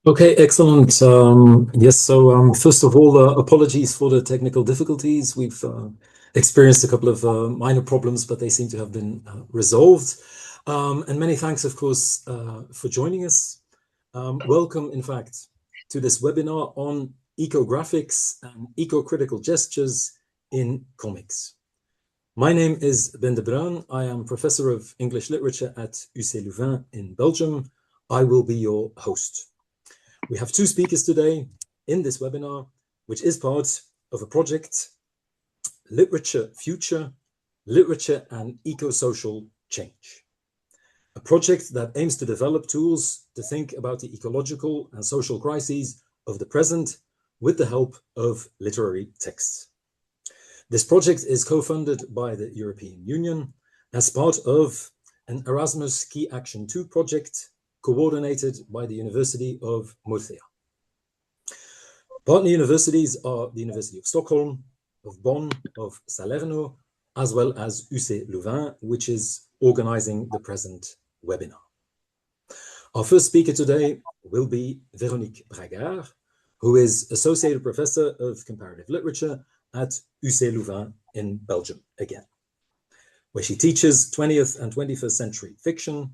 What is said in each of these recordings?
Okay, excellent. Yes, so first of all, apologies for the technical difficulties. We've experienced a couple of minor problems, but they seem to have been resolved. And many thanks, of course, for joining us. Welcome, in fact, to this webinar on ecographics and ecocritical gestures in comics. My name is Ben De Bruyn. I am Professor of English Literature at UC Louvain in Belgium. I will be your host. We have two speakers today in this webinar, which is part of a project, Literature Future, Literature and Eco-Social Change. A project that aims to develop tools to think about the ecological and social crises of the present with the help of literary texts. This project is co-funded by the European Union as part of an Erasmus Key Action 2 project coordinated by the University of Murcia. Partner universities are the University of Stockholm, of Bonn, of Salerno, as well as UC Louvain, which is organizing the present webinar. Our first speaker today will be Véronique Bragard, who is Associate Professor of Comparative Literature at UC Louvain in Belgium again, where she teaches 20th and 21st century fiction,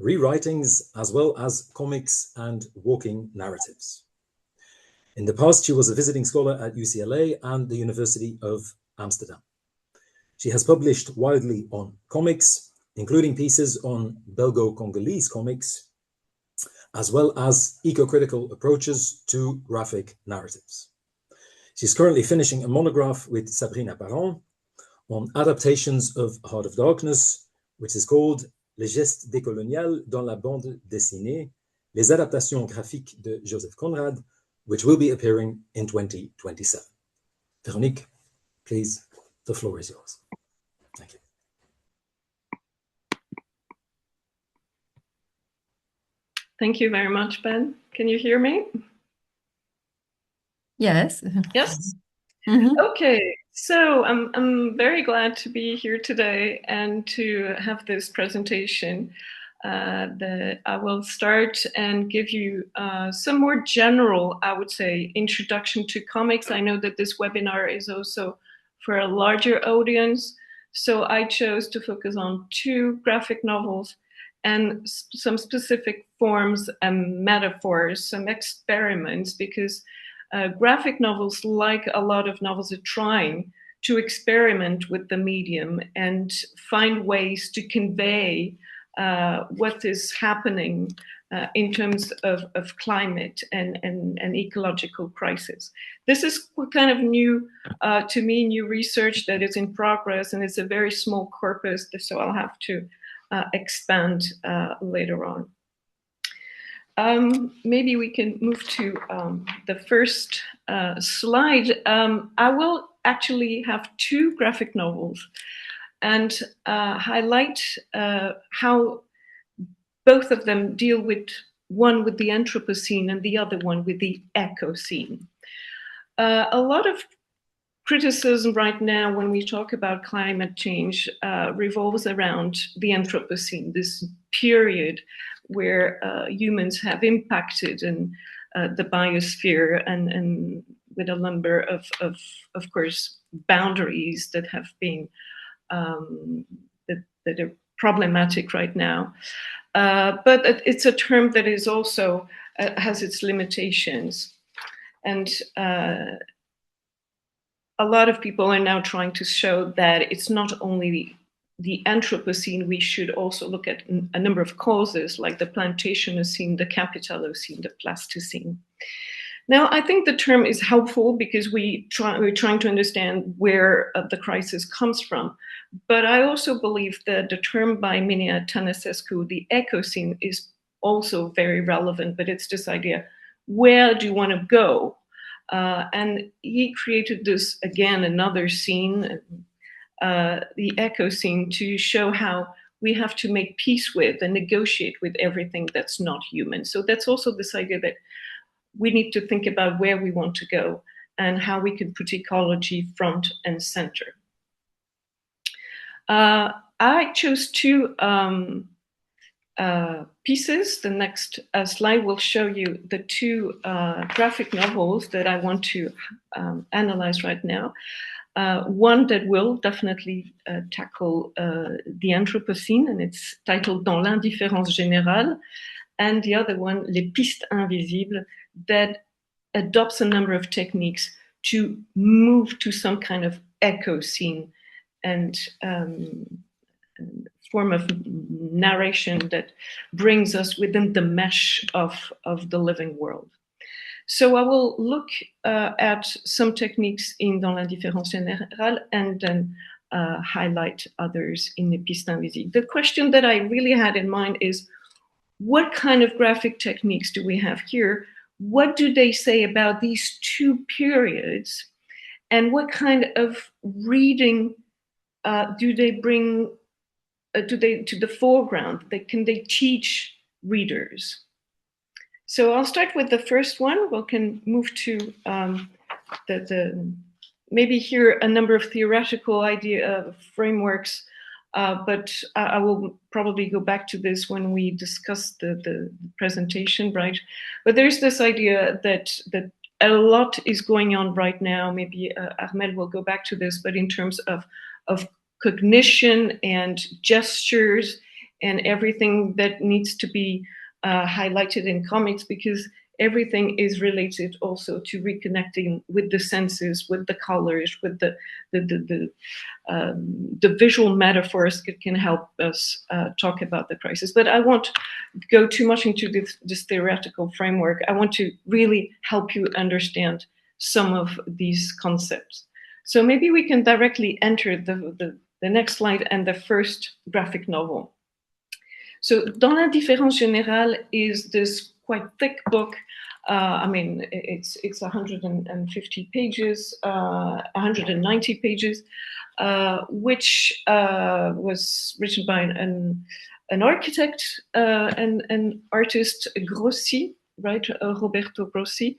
rewritings, as well as comics and walking narratives. In the past, she was a visiting scholar at UCLA and the University of Amsterdam. She has published widely on comics, including pieces on Belgo-Congolese comics, as well as eco-critical approaches to graphic narratives. She's currently finishing a monograph with Sabrina Parent on adaptations of Heart of Darkness, which is called Les gestes décoloniales dans la bande dessinée, les adaptations graphiques de Joseph Conrad, which will be appearing in 2027. Véronique, please, the floor is yours. Thank you. Thank you very much, Ben. Can you hear me? Yes. Yes? Mm-hmm. Okay, so I'm very glad to be here today and to have this presentation. That I will start and give you some more general, I would say, introduction to comics. I know that this webinar is also for a larger audience, so I chose to focus on two graphic novels and some specific forms and metaphors, some experiments, because graphic novels, like a lot of novels, are trying to experiment with the medium and find ways to convey what is happening in terms of climate and ecological crisis. This is kind of new, to me, new research that is in progress, and it's a very small corpus, so I'll have to expand later on. Maybe we can move to the first slide. I will actually have two graphic novels and highlight how both of them deal with, one with the Anthropocene and the other one with the Ecocene. A lot of criticism right now when we talk about climate change revolves around the Anthropocene, this period where humans have impacted in the biosphere and with a number of course, boundaries that have been that are problematic right now. But it's a term that is also has its limitations. And a lot of people are now trying to show that it's not only the Anthropocene, we should also look at a number of causes like the Plantationocene, the Capitalocene, the Plasticine. Now, I think the term is helpful because we're trying to understand where the crisis comes from. But I also believe that the term by Minia Tănăsescu, the Ecocene, is also very relevant, but it's this idea, where do you want to go? And he created this, again, another scene, the Ecocene, to show how we have to make peace with and negotiate with everything that's not human. So that's also this idea that we need to think about where we want to go and how we can put ecology front and center. I chose two pieces. The next slide will show you the two graphic novels that I want to analyze right now. One that will definitely tackle the Anthropocene, and it's titled Dans l'indifférence générale, and the other one, Les pistes invisibles, that adopts a number of techniques to move to some kind of echo scene and form of narration that brings us within the mesh of the living world. So I will look at some techniques in Dans l'indifférence générale and then highlight others in Les pistes invisibles. The question that I really had in mind is, what kind of graphic techniques do we have here? What do they say about these two periods? And what kind of reading do they bring to the foreground? Can they teach readers? So I'll start with the first one. We can move to maybe here a number of theoretical frameworks, but I will probably go back to this when we discuss the presentation, right? But there's this idea that a lot is going on right now. Maybe Armelle will go back to this, but in terms of cognition and gestures and everything that needs to be highlighted in comics, because everything is related also to reconnecting with the senses, with the colors, with the visual metaphors that can help us talk about the crisis. But I won't go too much into this theoretical framework. I want to really help you understand some of these concepts. So maybe we can directly enter the next slide and the first graphic novel. So, Dans l'indifférence générale is this quite thick book. I mean, it's 150 pages, 190 pages, which was written by an architect, an artist, Grossi, right, Roberto Grossi,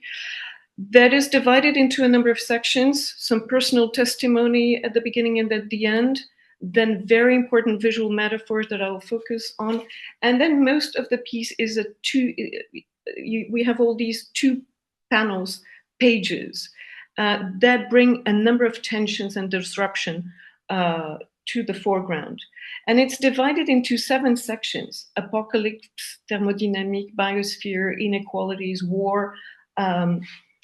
that is divided into a number of sections, some personal testimony at the beginning and at the end, then very important visual metaphors that I'll focus on. And then most of the piece is we have all these two panels, pages, that bring a number of tensions and disruption to the foreground. And it's divided into 7 sections: apocalypse, thermodynamic, biosphere, inequalities, war,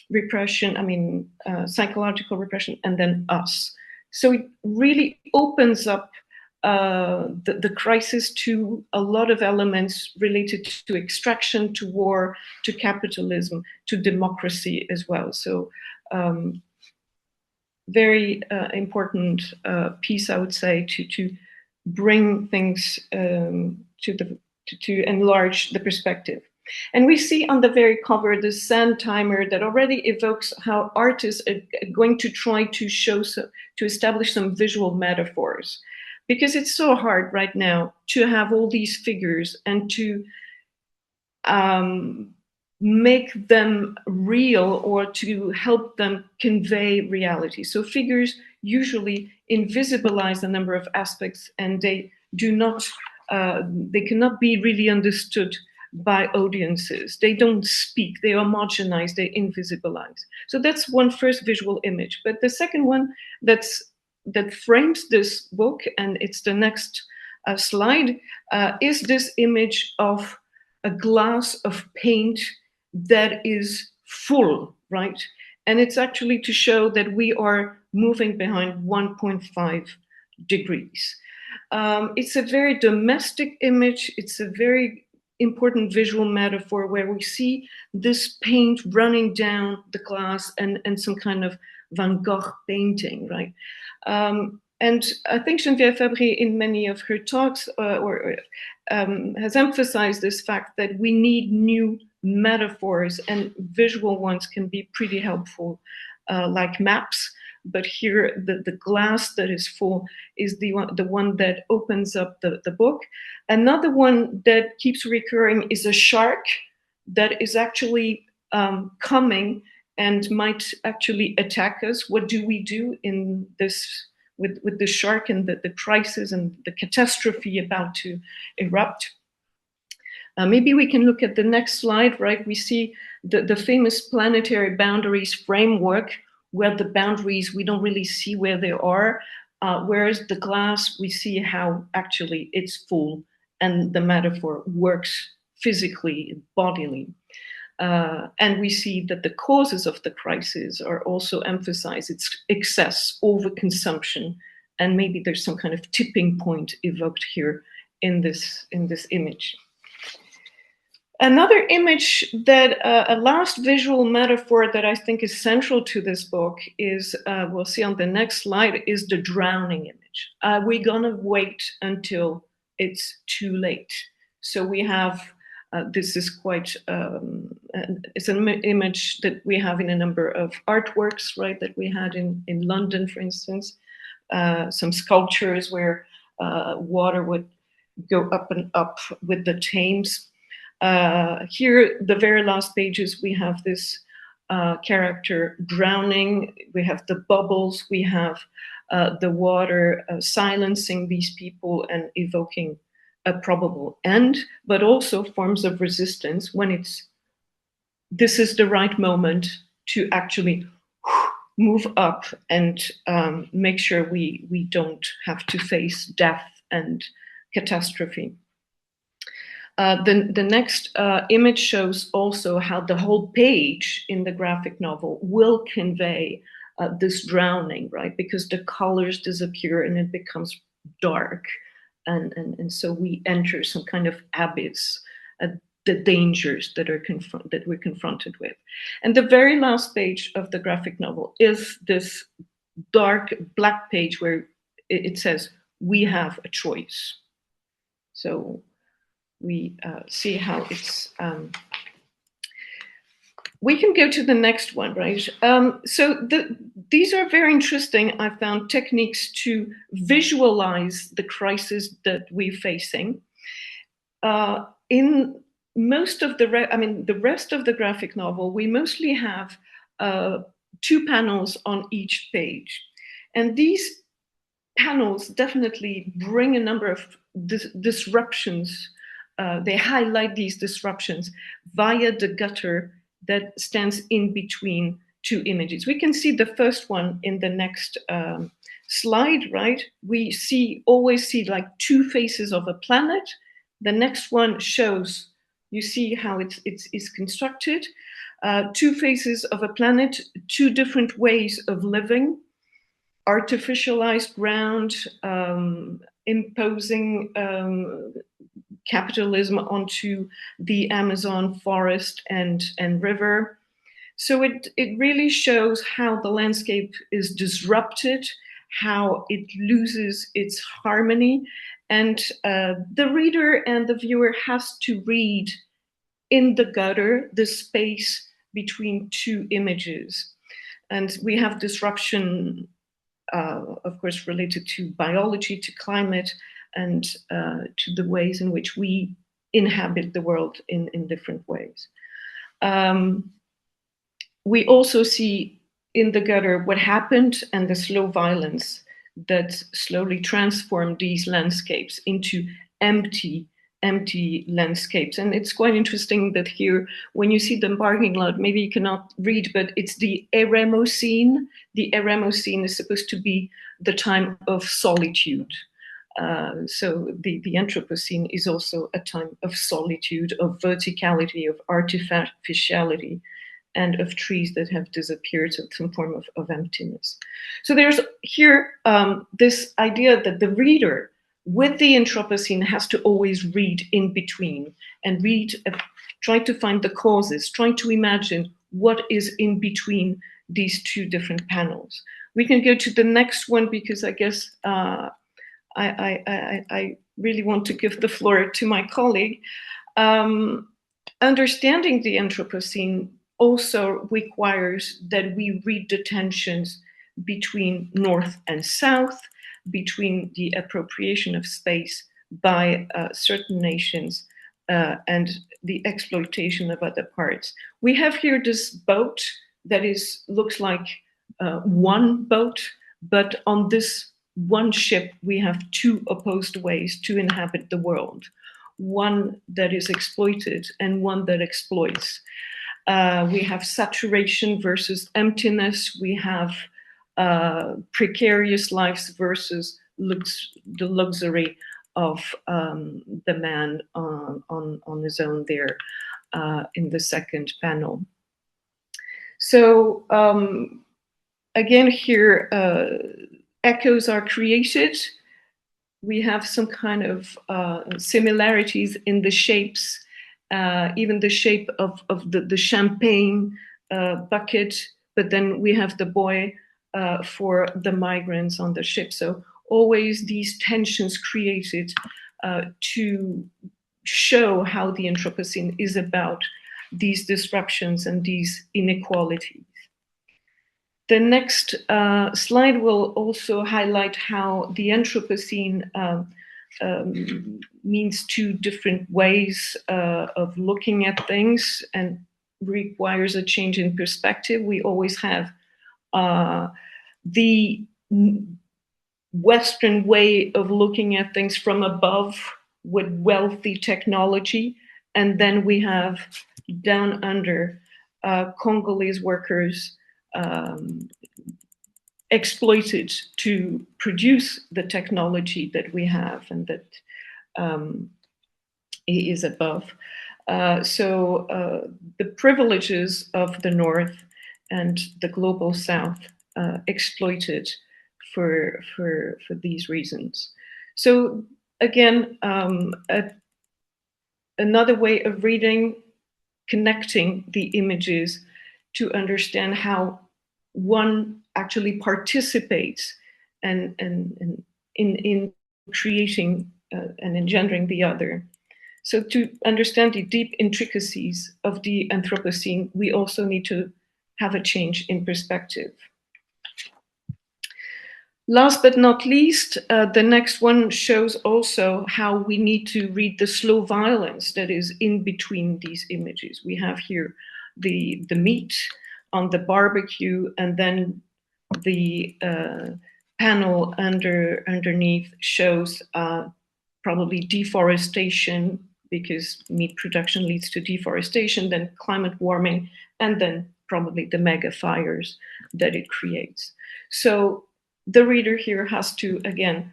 repression, psychological repression, and then us. So it really opens up the crisis to a lot of elements related to extraction, to war, to capitalism, to democracy as well. So very important piece, I would say, to bring things to enlarge the perspective. And we see on the very cover the sand timer that already evokes how artists are going to try to to establish some visual metaphors, because it's so hard right now to have all these figures and to make them real or to help them convey reality. So figures usually invisibilize a number of aspects, and they cannot be really understood by audiences. They don't speak, they homogenize, they invisibilize. So that's one first visual image. But the second one that frames this book, and it's the next slide, is this image of a glass of paint that is full, right? And it's actually to show that we are moving behind 1.5 degrees. It's a very domestic image. It's a very important visual metaphor where we see this paint running down the glass and some kind of Van Gogh painting, right? And I think Geneviève Fabry, in many of her talks, has emphasized this fact that we need new metaphors, and visual ones can be pretty helpful, like maps. But here, the glass that is full is the one that opens up the book. Another one that keeps recurring is a shark that is actually coming and might actually attack us. What do we do in this with the shark and the crisis and the catastrophe about to erupt? Maybe we can look at the next slide, right? We see the famous planetary boundaries framework, where the boundaries, we don't really see where they are, whereas the glass, we see how actually it's full, and the metaphor works physically, bodily. And we see that the causes of the crisis are also emphasized. It's excess, overconsumption, and maybe there's some kind of tipping point evoked here in this image. Another image that, a last visual metaphor that I think is central to this book is, we'll see on the next slide, is the drowning image. We're gonna wait until it's too late. So we have, this is quite, it's an image that we have in a number of artworks, right, that we had in London, for instance, some sculptures where water would go up and up with the Thames. Here, the very last pages, we have this character drowning, we have the bubbles, we have the water silencing these people and evoking a probable end, but also forms of resistance when this is the right moment to actually move up and make sure we don't have to face death and catastrophe. The next image shows also how the whole page in the graphic novel will convey this drowning, right? Because the colors disappear and it becomes dark. And so we enter some kind of abyss, the dangers that we're confronted with. And the very last page of the graphic novel is this dark black page where it says, we have a choice. So we see how it's, we can go to the next one, right? So these are very interesting, I found, techniques to visualize the crisis that we're facing. In most of the rest of the graphic novel, we mostly have 2 panels on each page. And these panels definitely bring a number of disruptions. They highlight these disruptions via the gutter that stands in between 2 images. We can see the first one in the next slide, right? We always see like 2 faces of a planet. The next one shows, you see how it's constructed. 2 faces of a planet, 2 different ways of living, artificialized ground, imposing capitalism onto the Amazon forest and river. So it really shows how the landscape is disrupted, how it loses its harmony, and the reader and the viewer has to read in the gutter the space between 2 images. And we have disruption, of course, related to biology, to climate, and to the ways in which we inhabit the world in different ways. We also see in the gutter what happened and the slow violence that slowly transformed these landscapes into empty landscapes. And it's quite interesting that here, when you see the parking lot, maybe you cannot read, but it's the Eremocene. The Eremocene is supposed to be the time of solitude. So the Anthropocene is also a time of solitude, of verticality, of artificiality, and of trees that have disappeared, so some form of emptiness. So there's here this idea that the reader with the Anthropocene has to always read in between and try to find the causes, try to imagine what is in between these 2 different panels. We can go to the next one because I guess I really want to give the floor to my colleague. Understanding the Anthropocene also requires that we read the tensions between North and South, between the appropriation of space by certain nations and the exploitation of other parts. We have here this boat that looks like one boat, but on this one ship we have 2 opposed ways to inhabit the world. one that is exploited and one that exploits. We have saturation versus emptiness. We have precarious lives versus the luxury of the man on his own there in the second panel. So again here, echoes are created. We have some kind of similarities in the shapes, even the shape of the champagne bucket, but then we have the boy for the migrants on the ship. So always these tensions created to show how the Anthropocene is about these disruptions and these inequalities. The next slide will also highlight how the Anthropocene means two different ways of looking at things and requires a change in perspective. We always have the Western way of looking at things from above with wealthy technology, and then we have down under Congolese workers exploited to produce the technology that we have and that is above. So the privileges of the North and the global South exploited for these reasons. So again, another way of reading, connecting the images to understand how one actually participates and in creating and engendering the other. So to understand the deep intricacies of the Anthropocene, we also need to have a change in perspective. Last but not least, the next one shows also how we need to read the slow violence that is in between these images. We have here the meat on the barbecue, and then the panel underneath shows probably deforestation, because meat production leads to deforestation, then climate warming, and then probably the mega fires that it creates. So the reader here has to, again,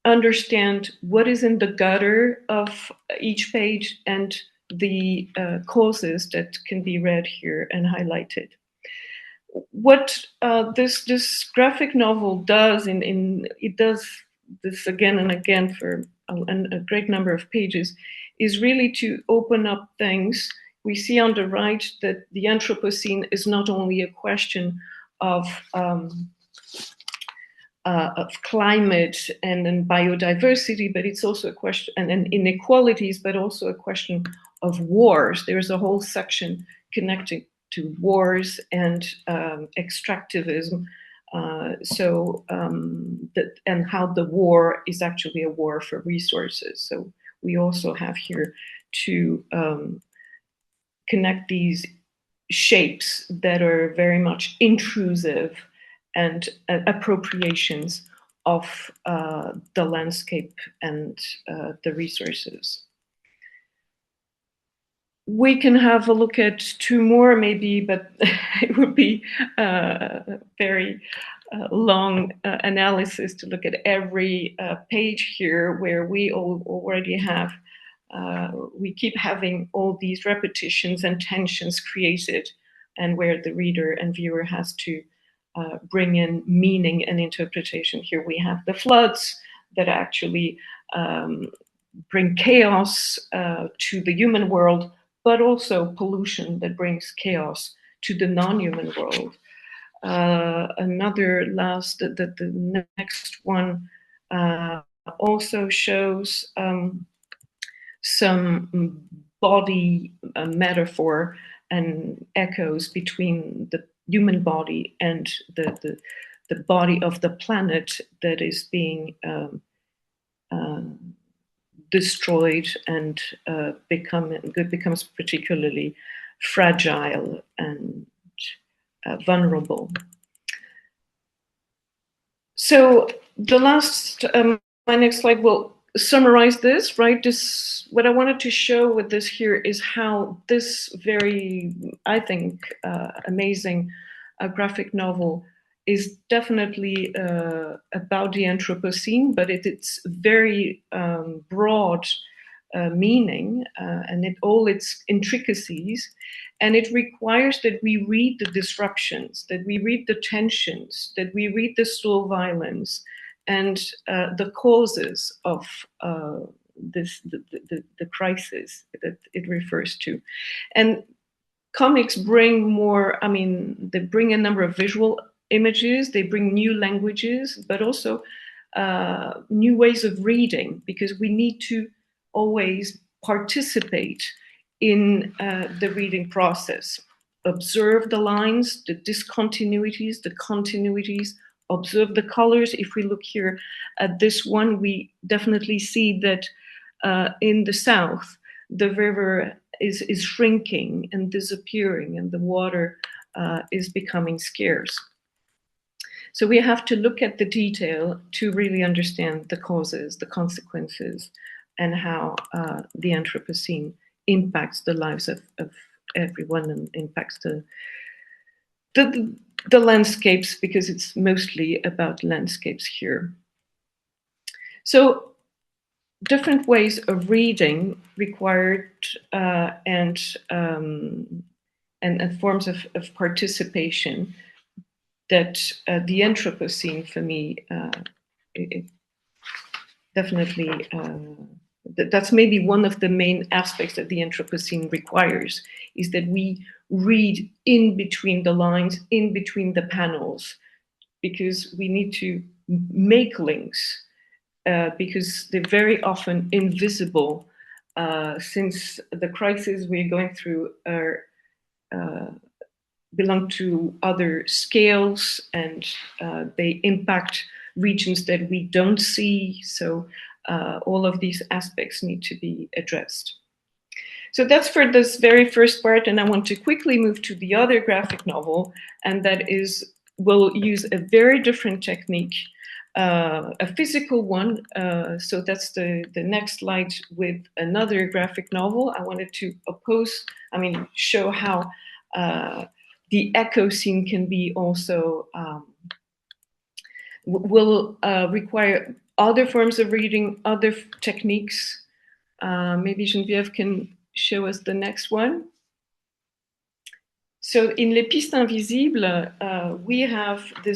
understand what is in the gutter of each page and the causes that can be read here and highlighted. What this graphic novel does, it does this again and again for a great number of pages, is really to open up things. We see on the right that the Anthropocene is not only a question of climate and biodiversity, but it's also a question, and inequalities, but also a question of wars. There's a whole section connected to wars and extractivism. And how the war is actually a war for resources. So we also have here to connect these shapes that are very much intrusive and appropriations of the landscape and the resources. We can have a look at two more maybe, but it would be a very long analysis to look at every page here, where we already have, we keep having all these repetitions and tensions created, and where the reader and viewer has to bring in meaning and interpretation. Here we have the floods that actually bring chaos to the human world, but also pollution that brings chaos to the non-human world. Another last, the next one also shows some body metaphor and echoes between the human body and the body of the planet that is being destroyed and becomes particularly fragile and vulnerable. So the last, my next slide will summarize this, right? What I wanted to show with this here is how this very, I think, amazing graphic novel is definitely about the Anthropocene, but it's very broad meaning and all its intricacies. And it requires that we read the disruptions, that we read the tensions, that we read the slow violence and the causes of the crisis that it refers to. And comics bring more, I mean, they bring a number of visual images, they bring new languages, but also new ways of reading, because we need to always participate in the reading process. Observe the lines, the discontinuities, the continuities, observe the colors. If we look here at this one, we definitely see that in the south, the river is shrinking and disappearing, and the water is becoming scarce. So we have to look at the detail to really understand the causes, the consequences, and how the Anthropocene impacts the lives of everyone and impacts the landscapes, because it's mostly about landscapes here. So different ways of reading required and forms of participation that the Anthropocene, for me, it definitely, that's maybe one of the main aspects that the Anthropocene requires, is that we read in between the lines, in between the panels, because we need to make links, because they're very often invisible, since the crises we're going through are belong to other scales, and they impact regions that we don't see. So all of these aspects need to be addressed. So that's for this very first part, and I want to quickly move to the other graphic novel, and that is, we'll use a very different technique, a physical one. So that's the next slide with another graphic novel. I wanted to show how the eco scene can be also, will require other forms of reading, other techniques. Maybe Geneviève can show us the next one. So in Les Pistes Invisibles, we have the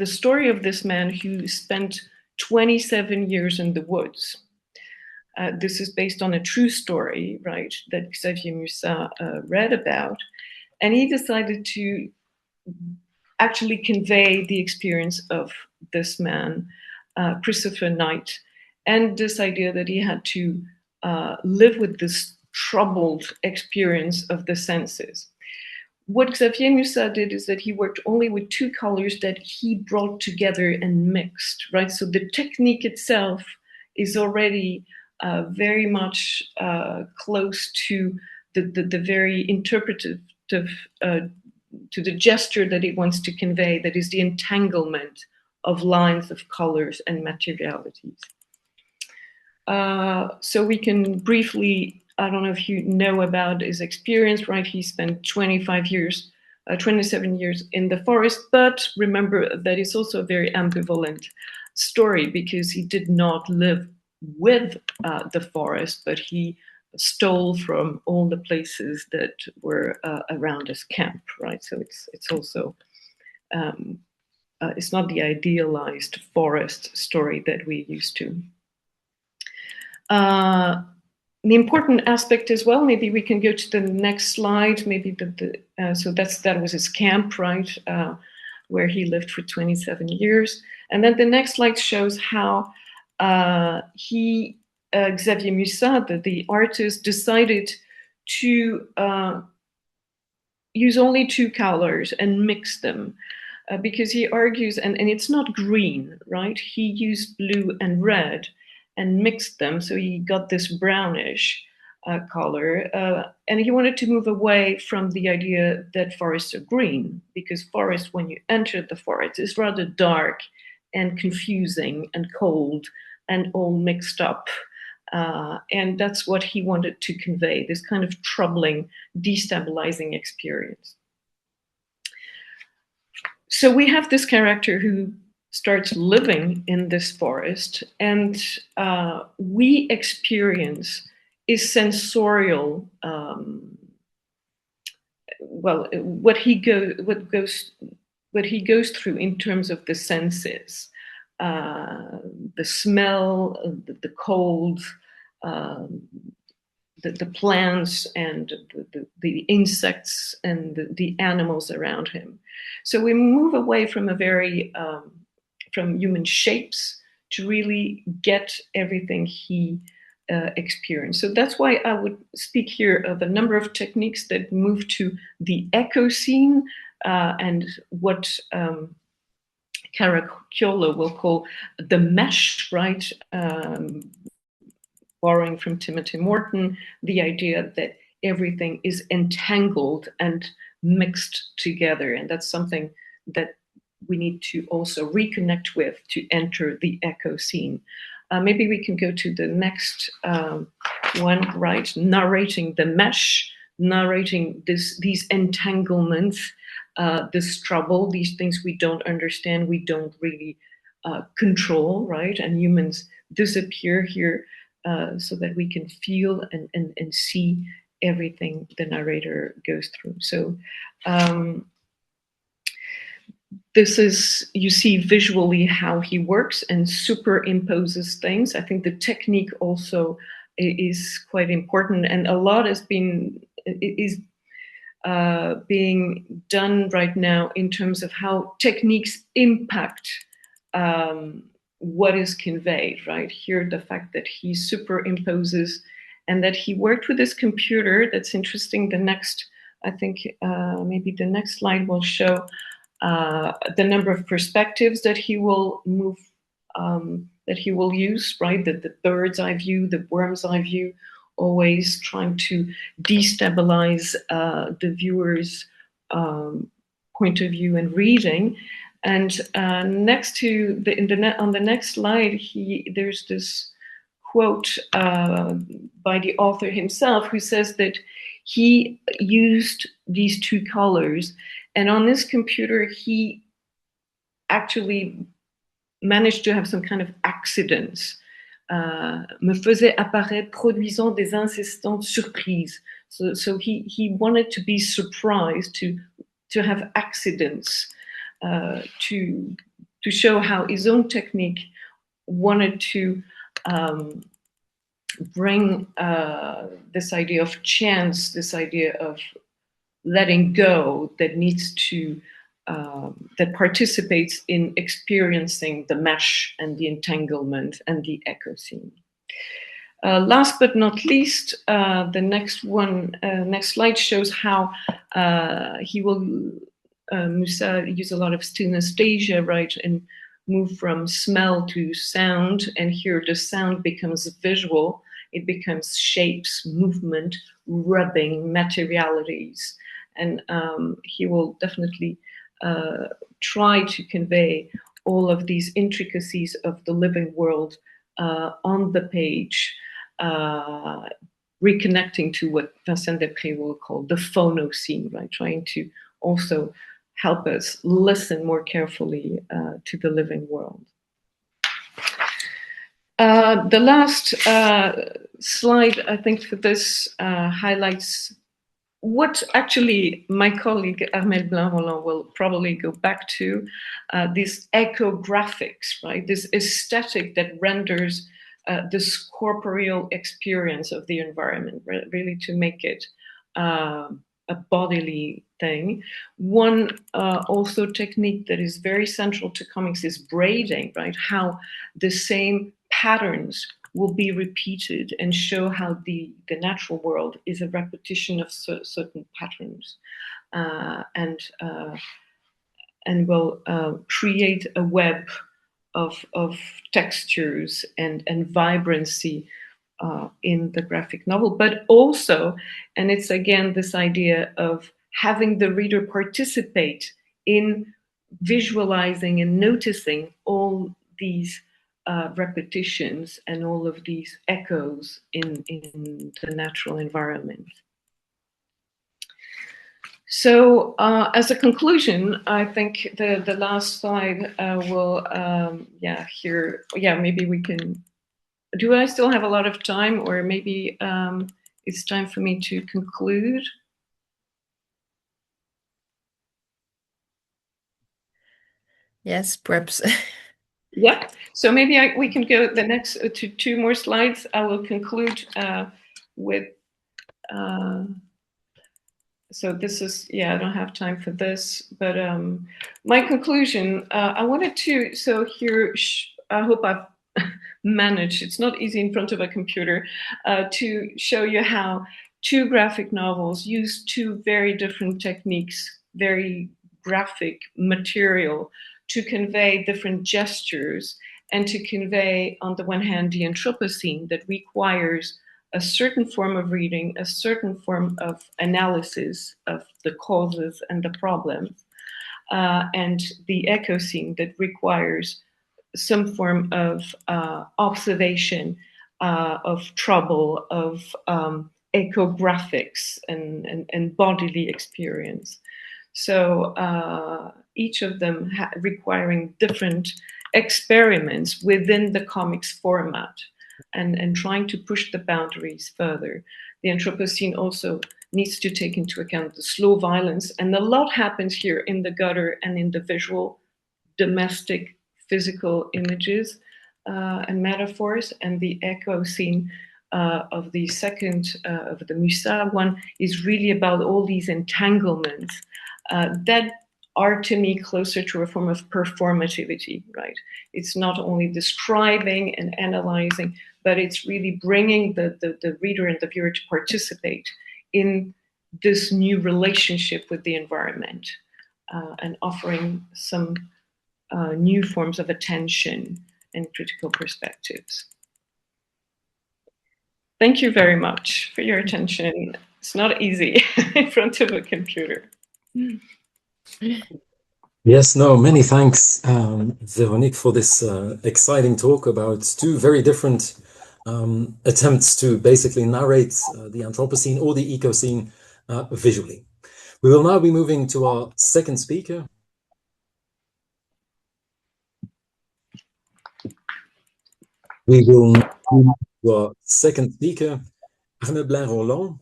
story of this man who spent 27 years in the woods. This is based on a true story, right, that Xavier Musat read about. And he decided to actually convey the experience of this man, Christopher Knight, and this idea that he had to live with this troubled experience of the senses. What Xavier Musat did is that he worked only with two colors that he brought together and mixed, right? So the technique itself is already very much close to the very interpretive, to the gesture that it wants to convey, that is the entanglement of lines, of colors, and materialities. So we can briefly, I don't know if you know about his experience, right? He spent 27 years in the forest, but remember that it's also a very ambivalent story, because he did not live with the forest, but he stole from all the places that were around his camp, right? So it's also, it's not the idealized forest story that we're used to. The important aspect as well, maybe we can go to the next slide, maybe so that was his camp, right, where he lived for 27 years. And then the next slide shows how Xavier Musat, the artist, decided to use only two colors and mix them, because he argues, and it's not green, right? He used blue and red and mixed them, so he got this brownish color. And he wanted to move away from the idea that forests are green, because forest, when you enter the forest, is rather dark and confusing and cold and all mixed up. And that's what he wanted to convey, this kind of troubling, destabilizing experience. So we have this character who starts living in this forest, and we experience is sensorial, well, what he goes through in terms of the senses, the smell, the cold, the plants and the insects and the animals around him. So we move away from a very from human shapes to really get everything he experienced. So that's why I would speak here of a number of techniques that move to the echo scene and what Caracciolo will call the mesh, right? Borrowing from Timothy Morton, the idea that everything is entangled and mixed together. And that's something that we need to also reconnect with to enter the echo scene. Maybe we can go to the next one, right? Narrating the mesh, narrating these entanglements, this trouble, these things we don't understand, we don't really control, right? And humans disappear here so that we can feel and see everything the narrator goes through. So this is, you see visually how he works and superimposes things. I think the technique also is quite important, and a lot is being done right now in terms of how techniques impact what is conveyed, right? Here, the fact that he superimposes and that he worked with this computer, that's interesting. The next, I think maybe the next slide will show the number of perspectives that he will move, that he will use, right? The bird's eye view, the worm's eye view, always trying to destabilize the viewer's point of view and reading. And next to on the next slide, there's this quote by the author himself, who says that he used these two colors, and on this computer he actually managed to have some kind of accidents. Me faisait apparaître produisant des insistantes surprises. So he wanted to be surprised, to have accidents, to show how his own technique wanted to bring this idea of chance, this idea of letting go that needs to, that participates in experiencing the mesh and the entanglement and the echo scene. Last but not least, the next one, next slide shows how he will, Musa use a lot of synesthesia, right, and move from smell to sound, and here the sound becomes visual, it becomes shapes, movement, rubbing, materialities, and he will definitely try to convey all of these intricacies of the living world on the page, reconnecting to what Vincent Després will call the phono scene, right? Trying to also help us listen more carefully to the living world. The last slide, I think, for this highlights what actually my colleague Armelle Blin-Rolland will probably go back to, these ecographics, right? This aesthetic that renders this corporeal experience of the environment, really to make it a bodily thing. One also technique that is very central to comics is braiding, right? How the same patterns will be repeated and show how the natural world is a repetition of certain patterns, and will create a web of textures and vibrancy in the graphic novel, but also, and it's again this idea of having the reader participate in visualizing and noticing all these repetitions and all of these echoes in the natural environment. So as a conclusion, I think the last slide will, maybe we can, do I still have a lot of time, or maybe it's time for me to conclude? Yes, perhaps. Yeah, so maybe we can go the next to 2 more slides. I will conclude with, so this is, I don't have time for this, but my conclusion, I wanted to, so here, I hope I've managed, it's not easy in front of a computer, to show you how 2 graphic novels use 2 very different techniques, very graphic material, to convey different gestures and to convey, on the one hand, the Anthropocene that requires a certain form of reading, a certain form of analysis of the causes and the problems, and the Ecocene that requires some form of observation of trouble, of ecographics and bodily experience. So each of them requiring different experiments within the comics format and trying to push the boundaries further. The Anthropocene also needs to take into account the slow violence, and a lot happens here in the gutter and in the visual, domestic, physical images and metaphors. And the Ecocene of the second, of the Musa one, is really about all these entanglements that are, to me, closer to a form of performativity, right? It's not only describing and analyzing, but it's really bringing the reader and the viewer to participate in this new relationship with the environment and offering some new forms of attention and critical perspectives. Thank you very much for your attention. It's not easy in front of a computer. Yes, no, many thanks, Véronique, for this exciting talk about 2 very different attempts to basically narrate the Anthropocene or the Ecocene visually. We will now be moving to our second speaker. We will move to our second speaker, Armelle Blin-Rolland,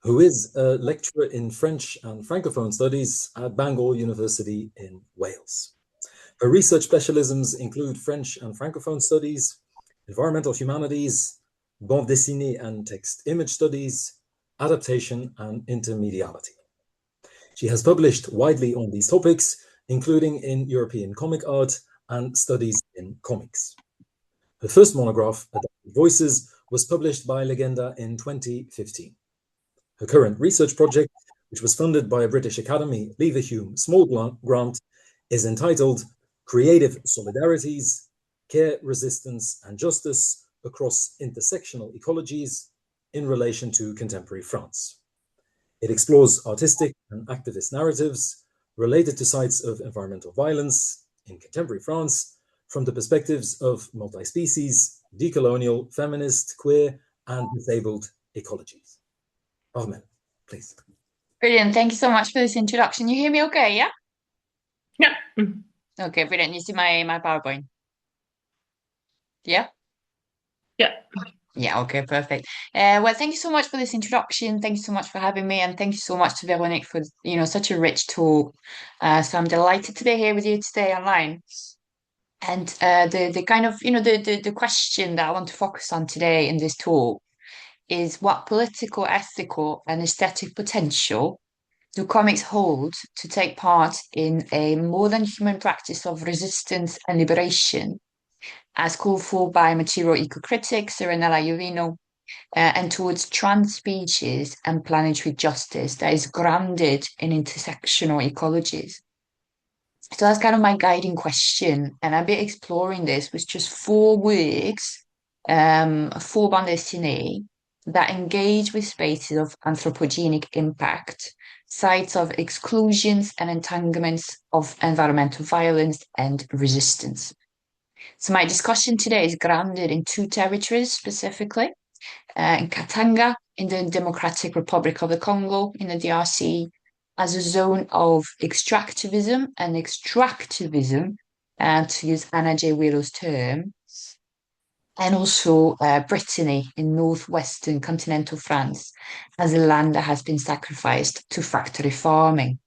who is a lecturer in French and Francophone studies at Bangor University in Wales. Her research specialisms include French and Francophone studies, environmental humanities, bande dessinée and text image studies, adaptation and intermediality. She has published widely on these topics, including in European comic art and studies in comics. Her first monograph, Adapted Voices, was published by Legenda in 2015. Her current research project, which was funded by a British Academy Leverhulme Small Grant, is entitled Creative Solidarities, Care, Resistance and Justice Across Intersectional Ecologies in Relation to Contemporary France. It explores artistic and activist narratives related to sites of environmental violence in contemporary France from the perspectives of multi-species, decolonial, feminist, queer and disabled ecologies. Armelle, please. Brilliant. Thank you so much for this introduction. You hear me okay, yeah? Yeah. Okay, brilliant. You see my PowerPoint? Yeah? Yeah. Yeah, okay, perfect. Well, thank you so much for this introduction. Thank you so much for having me, and thank you so much to Véronique for, such a rich talk. So I'm delighted to be here with you today online. And the kind of, the question that I want to focus on today in this talk is what political, ethical, and aesthetic potential do comics hold to take part in a more than human practice of resistance and liberation, as called for by material eco-critic Serenella Iovino, and towards trans species and planetary justice that is grounded in intersectional ecologies? So that's kind of my guiding question, and I'll be exploring this with just 4 works, 4 bande dessinées that engage with spaces of anthropogenic impact, sites of exclusions and entanglements of environmental violence and resistance. So my discussion today is grounded in two territories specifically, in Katanga, in the Democratic Republic of the Congo, in the DRC, as a zone of extractivism, to use Anna J. Wheeler's term, and also Brittany in northwestern continental France, as a land that has been sacrificed to factory farming.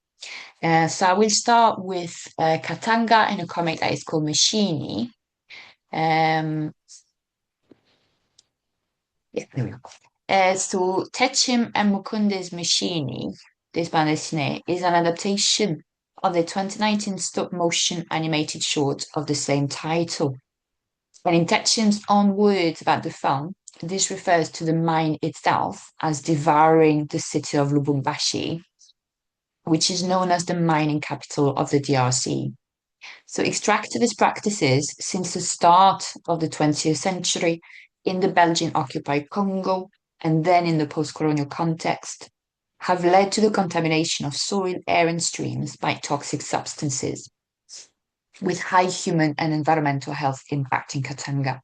So I will start with Katanga in a comic that is called Machini. Yeah, there we go. So Techim and Mukunde's Machini, this band dessinée, is an adaptation of the 2019 stop-motion animated short of the same title. And in Techim's own words about the film, this refers to the mine itself as devouring the city of Lubumbashi, which is known as the mining capital of the DRC. So extractivist practices since the start of the 20th century in the Belgian-occupied Congo and then in the post-colonial context have led to the contamination of soil, air and streams by toxic substances with high human and environmental health impact in Katanga.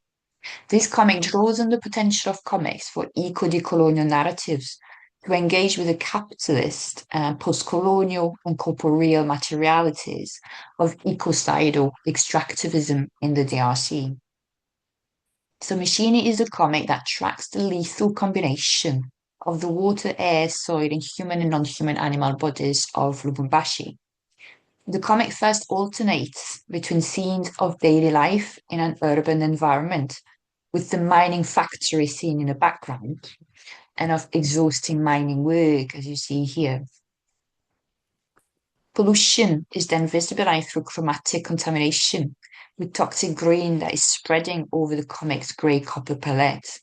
This comic draws on the potential of comics for eco-decolonial narratives to engage with the capitalist, post-colonial and corporeal materialities of ecocidal extractivism in the DRC. So Machini is a comic that tracks the lethal combination of the water, air, soil, and human and non-human animal bodies of Lubumbashi. The comic first alternates between scenes of daily life in an urban environment, with the mining factory scene in the background, and of exhausting mining work, as you see here. Pollution is then visibilized through chromatic contamination, with toxic green that is spreading over the comic's grey copper palette.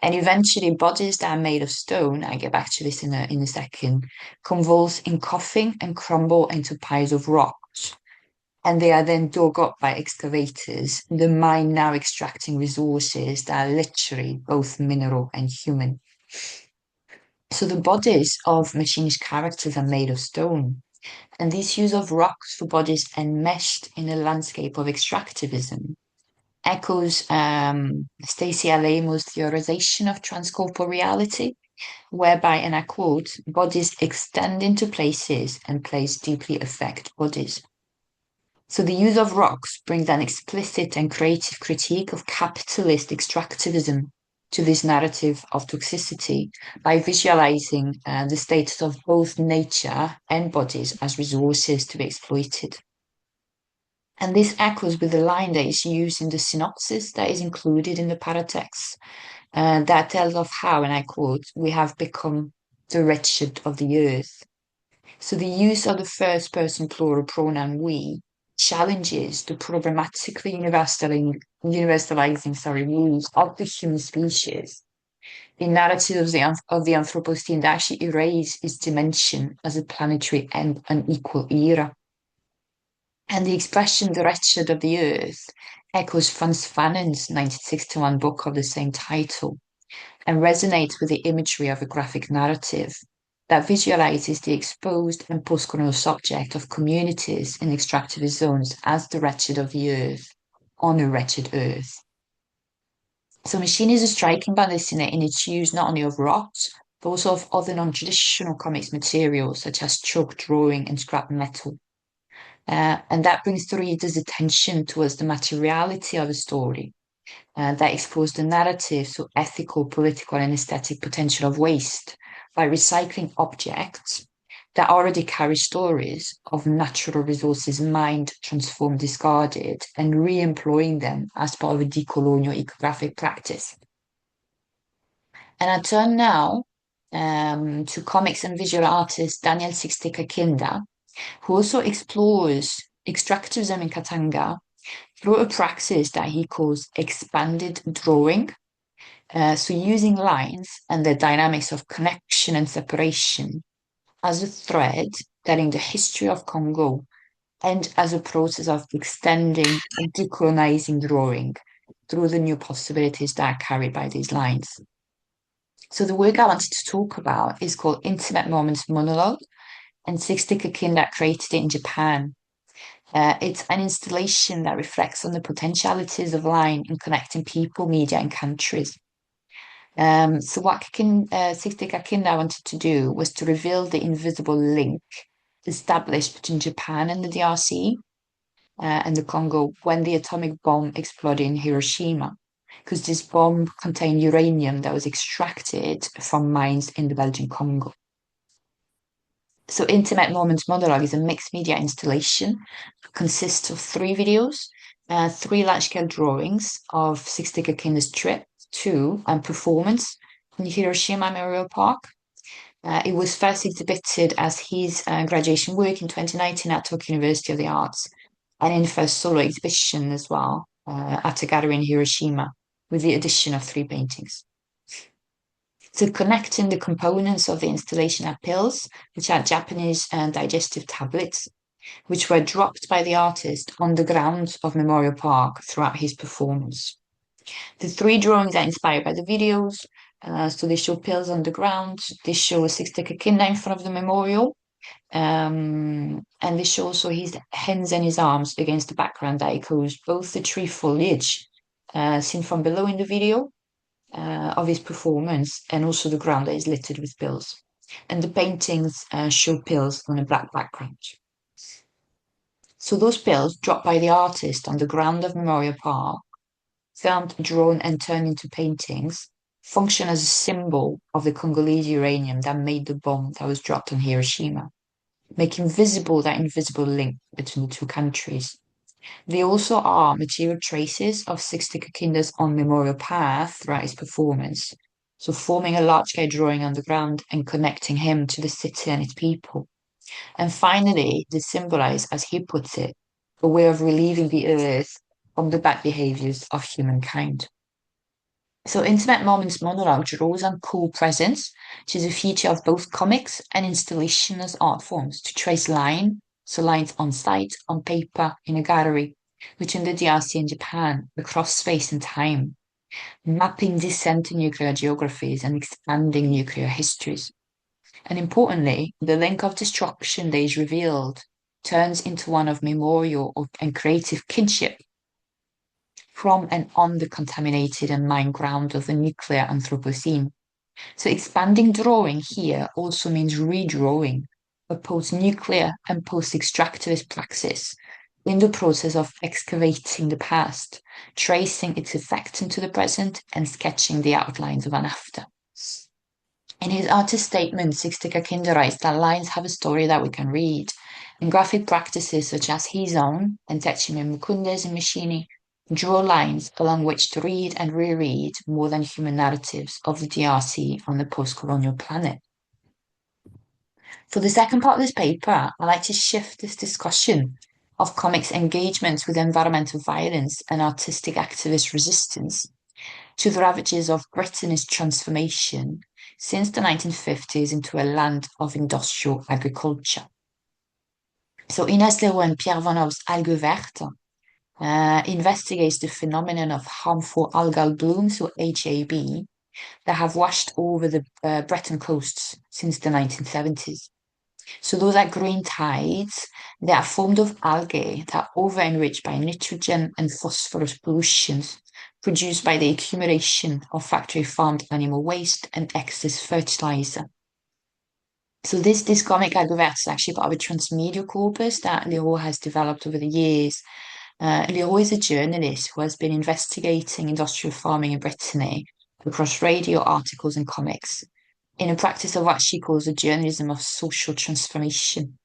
And eventually, bodies that are made of stone, I get back to this in a second, convulse in coughing and crumble into piles of rocks. And they are then dug up by excavators, the mine now extracting resources that are literally both mineral and human. So the bodies of Machini's characters are made of stone, and this use of rocks for bodies enmeshed in a landscape of extractivism echoes Stacey Alamo's theorization of transcorporeality, whereby, and I quote, bodies extend into places and place deeply affect bodies. So the use of rocks brings an explicit and creative critique of capitalist extractivism to this narrative of toxicity by visualizing the status of both nature and bodies as resources to be exploited. And this echoes with the line that is used in the synopsis that is included in the paratext that tells of how, and I quote, we have become the wretched of the earth. So the use of the first person plural pronoun we challenges the problematically universalizing rules of the human species. The narrative of the Anthropocene that actually erase its dimension as a planetary and unequal era. And the expression the wretched of the earth echoes Frantz Fanon's 1961 book of the same title and resonates with the imagery of a graphic narrative that visualizes the exposed and post-colonial subject of communities in extractivist zones as the wretched of the earth on a wretched earth. So Machini is a striking band dessinée in its use not only of rocks, but also of other non-traditional comics materials such as chalk drawing and scrap metal. And that brings the reader's attention towards the materiality of a story that explores the narrative, so ethical, political, and aesthetic potential of waste by recycling objects that already carry stories of natural resources mined, transformed, discarded, and re-employing them as part of a decolonial ecographic practice. And I turn now to comics and visual artist Daniel Sixte-Kakinda, who also explores extractivism in Katanga through a praxis that he calls expanded drawing. So using lines and the dynamics of connection and separation as a thread telling the history of Congo and as a process of extending and decolonizing drawing through the new possibilities that are carried by these lines. So the work I wanted to talk about is called Intimate Moments Monologue, and Sixte Kakinda created it in Japan. It's an installation that reflects on the potentialities of line in connecting people, media, and countries. So what Sixte Kakinda wanted to do was to reveal the invisible link established between Japan and the DRC and the Congo when the atomic bomb exploded in Hiroshima, because this bomb contained uranium that was extracted from mines in the Belgian Congo. So Intimate Moments Monologue is a mixed media installation. It consists of 3 videos, 3 large-scale drawings of Sixte Kakinda's trip to and performance in the Hiroshima Memorial Park. It was first exhibited as his graduation work in 2019 at Tokyo University of the Arts, and in first solo exhibition as well at a gallery in Hiroshima, with the addition of 3 paintings. So connecting the components of the installation are pills, which are Japanese digestive tablets, which were dropped by the artist on the grounds of Memorial Park throughout his performance. The 3 drawings are inspired by the videos. So they show pills on the ground, they show a Sixte Kakinda in front of the memorial, and they show also his hands and his arms against the background that echoes both the tree foliage seen from below in the video of his performance, and also the ground that is littered with pills. And the paintings show pills on a black background. So those pills dropped by the artist on the ground of Memorial Park, filmed, drawn, and turned into paintings, function as a symbol of the Congolese uranium that made the bomb that was dropped on Hiroshima, making visible that invisible link between the 2 countries. They also are material traces of Sixte Kakinda's on-memorial path throughout his performance, so forming a large-scale drawing on the ground and connecting him to the city and its people. And finally, they symbolize, as he puts it, a way of relieving the earth from the bad behaviors of humankind. So Intimate Moments Monologue draws on cool presence, which is a feature of both comics and installation as art forms, to trace line, so lines on site, on paper, in a gallery, between the DRC and Japan, across space and time, mapping descent to nuclear geographies and expanding nuclear histories. And importantly, the link of destruction that is revealed turns into one of memorial and creative kinship from and on the contaminated and mined ground of the nuclear Anthropocene. So expanding drawing here also means redrawing a post-nuclear and post-extractivist praxis in the process of excavating the past, tracing its effects into the present, and sketching the outlines of an after. In his artist statement, Sixte Kakinda writes that lines have a story that we can read, and graphic practices such as his own and Techime Mukunde's and Machini draw lines along which to read and reread more than human narratives of the DRC on the post-colonial planet. For the second part of this paper, I'd like to shift this discussion of comics' engagements with environmental violence and artistic activist resistance to the ravages of Britain's transformation since the 1950s into a land of industrial agriculture. So Ines Leroux and Pierre Vanhoff's Algues Vertes investigates the phenomenon of harmful algal blooms, or HAB, that have washed over the Breton coasts since the 1970s. So those are green tides. They are formed of algae that are over-enriched by nitrogen and phosphorus pollutions produced by the accumulation of factory-farmed animal waste and excess fertilizer. So this comic Algues Vertes is actually part of a transmedia corpus that Leroux has developed over the years. Leroux is a journalist who has been investigating industrial farming in Brittany across radio, articles, and comics in a practice of what she calls a journalism of social transformation,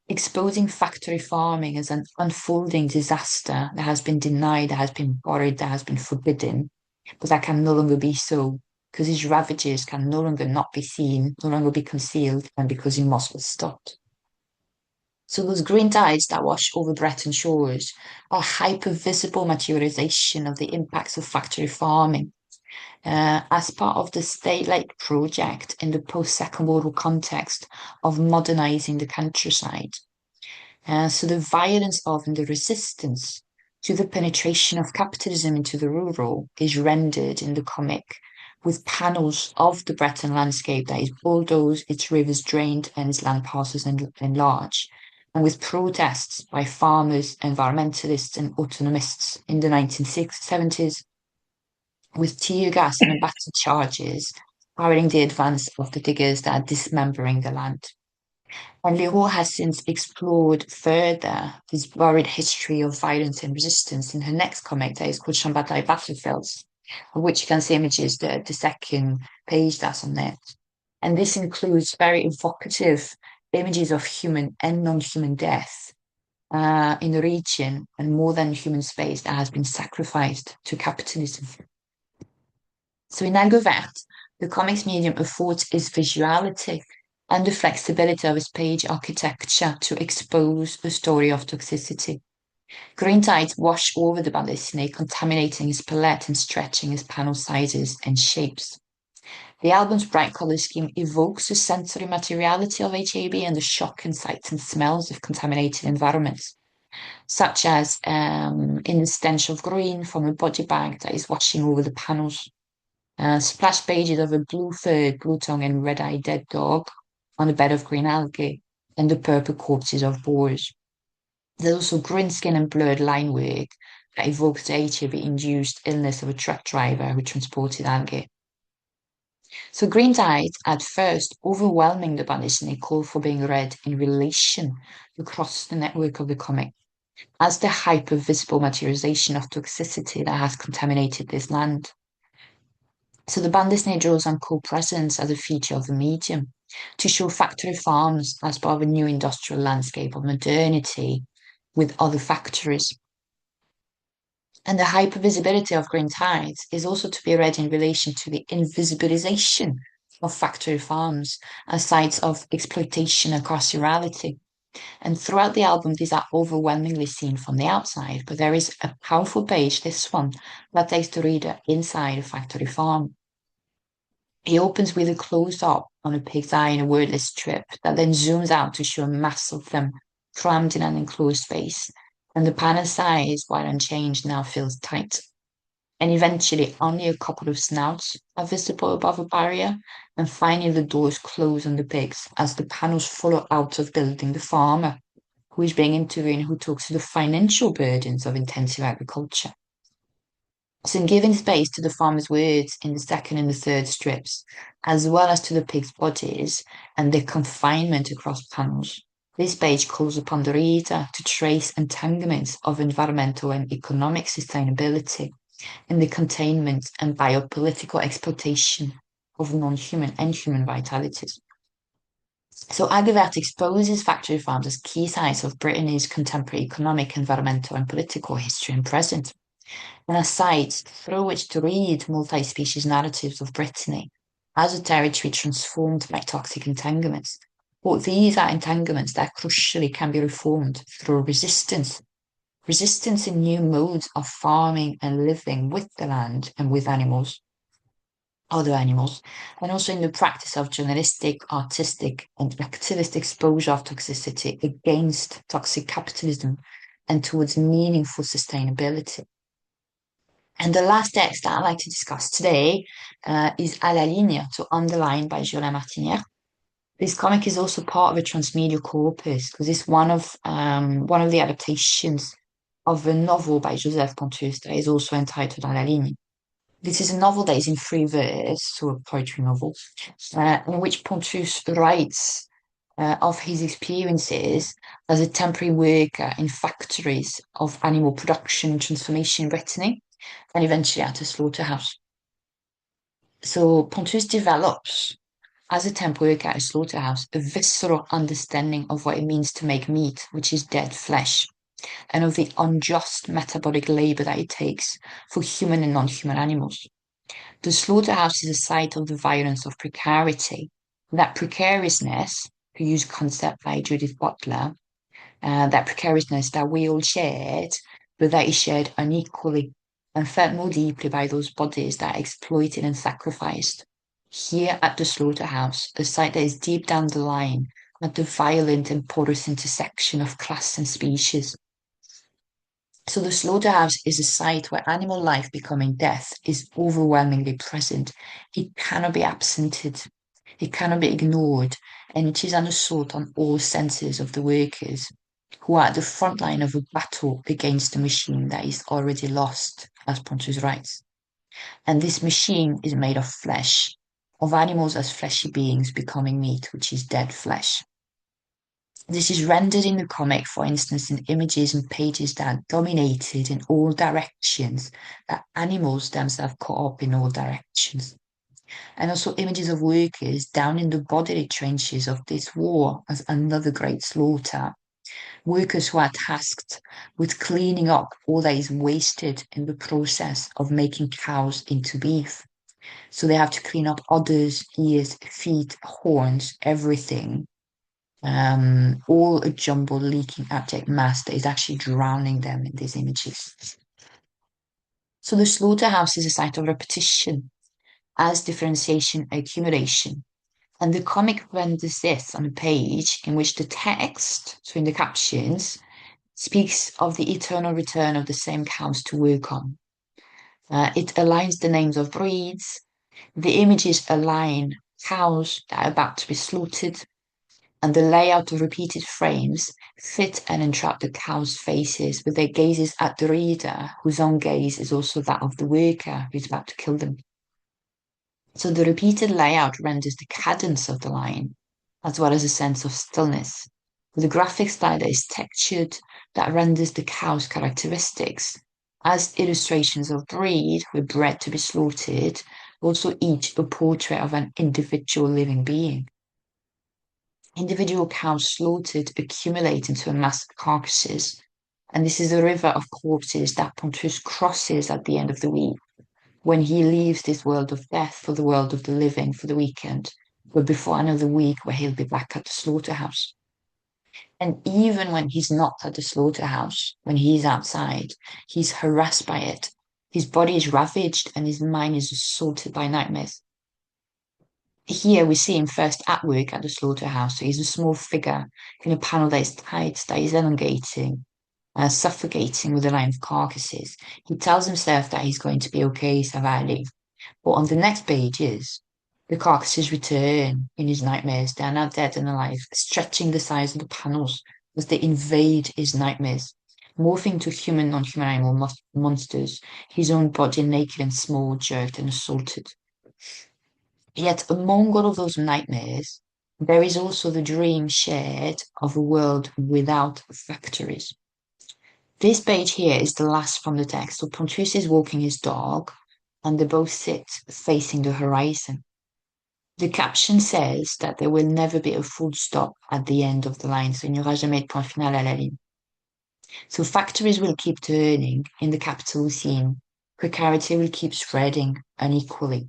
exposing factory farming as an unfolding disaster that has been denied, that has been buried, that has been forbidden, but that can no longer be so, because these ravages can no longer not be seen, no longer be concealed, and because it must be stopped. So those green tides that wash over Breton shores are hyper-visible materialization of the impacts of factory farming as part of the state-led project in the post-Second World War context of modernizing the countryside. So the violence of and the resistance to the penetration of capitalism into the rural is rendered in the comic with panels of the Breton landscape that is bulldozed, its rivers drained, and its land parcels enlarged, and with protests by farmers, environmentalists, and autonomists in the 1970s, with tear gas and battery charges powering the advance of the diggers that are dismembering the land. And Leroux has since explored further this buried history of violence and resistance in her next comic that is called Chamberlain Battlefields, of which you can see images, the second page that's on there. And this includes very evocative images of human and non-human death in the region and more than human space that has been sacrificed to capitalism. So in Algo Vert, the comics medium affords its visuality and the flexibility of its page architecture to expose a story of toxicity. Green tides wash over the bande dessinée, contaminating its palette and stretching its panel sizes and shapes. The album's bright color scheme evokes the sensory materiality of HAB and the shock and sights and smells of contaminated environments, such as in the stench of green from a body bag that is washing over the panels. Splash pages of a blue-furred, blue-tongued and red-eyed dead dog on a bed of green algae, and the purple corpses of boars. There's also green skin and blurred line work that evokes the HAB-induced illness of a truck driver who transported algae. So green tides, at first overwhelming the bande dessinée, call for being read in relation across the network of the comic, as the hyper-visible materialization of toxicity that has contaminated this land. So the bande dessinée draws on co-presence as a feature of the medium to show factory farms as part of a new industrial landscape of modernity with other factories. And the hypervisibility of green tides is also to be read in relation to the invisibilization of factory farms as sites of exploitation and carcerality. And throughout the album, these are overwhelmingly seen from the outside, but there is a powerful page, this one, that takes the reader inside a factory farm. He opens with a close-up on a pig's eye in a wordless strip that then zooms out to show a mass of them crammed in an enclosed space, and the panel size, while unchanged, now feels tight. And eventually, only a couple of snouts are visible above a barrier, and finally the doors close on the pigs as the panels follow out of building the farmer, who is being interviewed and who talks to the financial burdens of intensive agriculture. So in giving space to the farmer's words in the second and the third strips, as well as to the pigs' bodies and their confinement across panels, this page calls upon the reader to trace entanglements of environmental and economic sustainability in the containment and biopolitical exploitation of non-human and human vitalities. So Algo Vert exposes factory farms as key sites of Brittany's contemporary economic, environmental and political history and present, and a site through which to read multi-species narratives of Brittany as a territory transformed by toxic entanglements. But these are entanglements that crucially can be reformed through resistance in new modes of farming and living with the land and with animals, other animals, and also in the practice of journalistic, artistic, and activist exposure of toxicity against toxic capitalism and towards meaningful sustainability. And the last text that I'd like to discuss today is À la ligne, so Underlined by Jolin Martinière. This comic is also part of a transmedia corpus because it's one of the adaptations of a novel by Joseph Pontus that is also entitled À la ligne. This is a novel that is in free verse, so a poetry novel, in which Pontus writes of his experiences as a temporary worker in factories of animal production and transformation in Brittany, and eventually at a slaughterhouse. So Pontus develops, as a temp worker at a slaughterhouse, a visceral understanding of what it means to make meat, which is dead flesh, and of the unjust metabolic labor that it takes for human and non-human animals. The slaughterhouse is a site of the violence of precarity. That precariousness, to use concept by Judith Butler, that precariousness that we all shared, but that is shared unequally and felt more deeply by those bodies that are exploited and sacrificed. Here at the slaughterhouse, a site that is deep down the line at the violent and porous intersection of class and species. So the slaughterhouse is a site where animal life becoming death is overwhelmingly present. It cannot be absented. It cannot be ignored. and it is an assault on all senses of the workers who are at the front line of a battle against a machine that is already lost, as Pontus writes. And this machine is made of flesh, of animals as fleshy beings becoming meat, which is dead flesh. This is rendered in the comic, for instance, in images and pages that are dominated in all directions, that animals themselves cut up in all directions. And also images of workers down in the bodily trenches of this war as another great slaughter. Workers who are tasked with cleaning up all that is wasted in the process of making cows into beef. So they have to clean up udders, ears, feet, horns, everything. All a jumbled, leaking, abject mass that is actually drowning them in these images. So the slaughterhouse is a site of repetition, as differentiation, accumulation. And the comic renders this on a page in which the text, so in the captions, speaks of the eternal return of the same cows to work on. It aligns the names of breeds. The images align cows that are about to be slaughtered, and the layout of repeated frames fit and entrap the cows' faces with their gazes at the reader, whose own gaze is also that of the worker who's about to kill them. So the repeated layout renders the cadence of the line, as well as a sense of stillness, with a graphic style that is textured, that renders the cow's characteristics, as illustrations of breed were bred to be slaughtered, also each a portrait of an individual living being. Individual cows slaughtered accumulate into a mass of carcasses, and this is a river of corpses that Pontus crosses at the end of the week, when he leaves this world of death for the world of the living for the weekend, but before another week where he'll be back at the slaughterhouse. And even when he's not at the slaughterhouse, when he's outside, he's harassed by it. His body is ravaged and his mind is assaulted by nightmares. Here we see him first at work at the slaughterhouse. So he's a small figure in a panel that is tight, that is elongating, suffocating with a line of carcasses. He tells himself that he's going to be okay, ça va aller. But on the next page is the carcasses return in his nightmares. They are now dead and alive, stretching the size of the panels as they invade his nightmares, morphing to human, non-human animal monsters, his own body naked and small, jerked and assaulted. Yet among all of those nightmares, there is also the dream shared of a world without factories. This page here is the last from the text. So Pontus is walking his dog, and they both sit facing the horizon. The caption says that there will never be a full stop at the end of the line. So il n'y aura jamais de point final à la ligne. So factories will keep turning in the capital scene. Precarity will keep spreading unequally.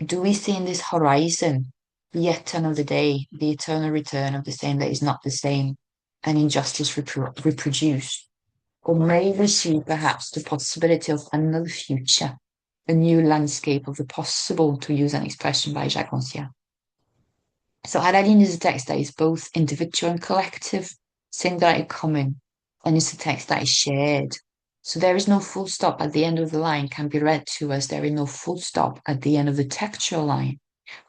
Do we see in this horizon yet another day, the eternal return of the same that is not the same, and injustice reproduced? Or may we see perhaps the possibility of another future, a new landscape of the possible, to use an expression by Jacques Rancière? So à la ligne is a text that is both individual and collective, singular and common, and it's a text that is shared. So there is no full stop at the end of the line can be read to as there is no full stop at the end of the textual line,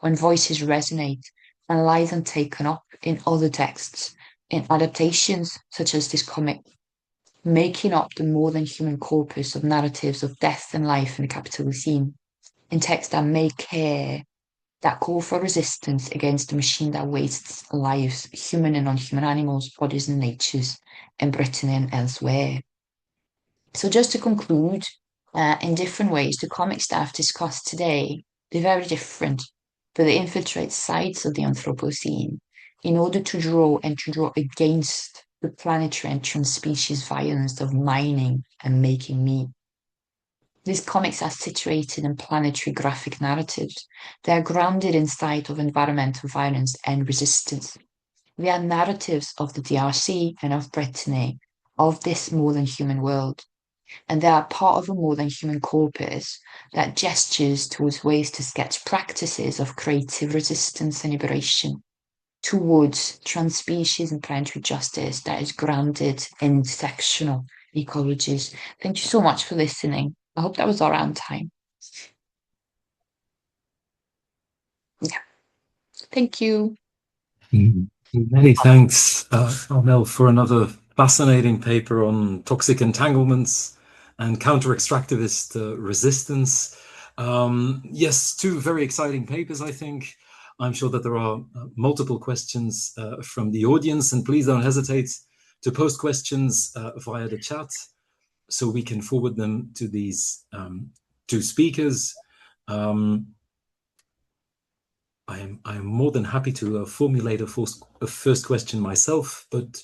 when voices resonate and lie then taken up in other texts, in adaptations such as this comic, making up the more than human corpus of narratives of death and life in the capital scene, in texts that may care, that call for resistance against the machine that wastes lives, human and non-human animals, bodies and natures, in Britain and elsewhere. So just to conclude, in different ways, the comics that I've discussed today, they're very different, but they infiltrate sides of the Anthropocene in order to draw against the planetary and trans-species violence of mining and making meat. These comics are situated in planetary graphic narratives. They are grounded in sight of environmental violence and resistance. They are narratives of the DRC and of Brittany, of this more than human world. And they are part of a more than human corpus that gestures towards ways to sketch practices of creative resistance and liberation, towards trans-species and planetary justice that is grounded in intersectional ecologies. Thank you so much for listening. I hope that was around time. Yeah. Thank you. Many thanks, Armelle, for another fascinating paper on toxic entanglements and counter-extractivist resistance. Yes, two very exciting papers, I think. I'm sure that there are multiple questions from the audience, and please don't hesitate to post questions via the chat so we can forward them to these two speakers. I'm more than happy to formulate a first question myself, but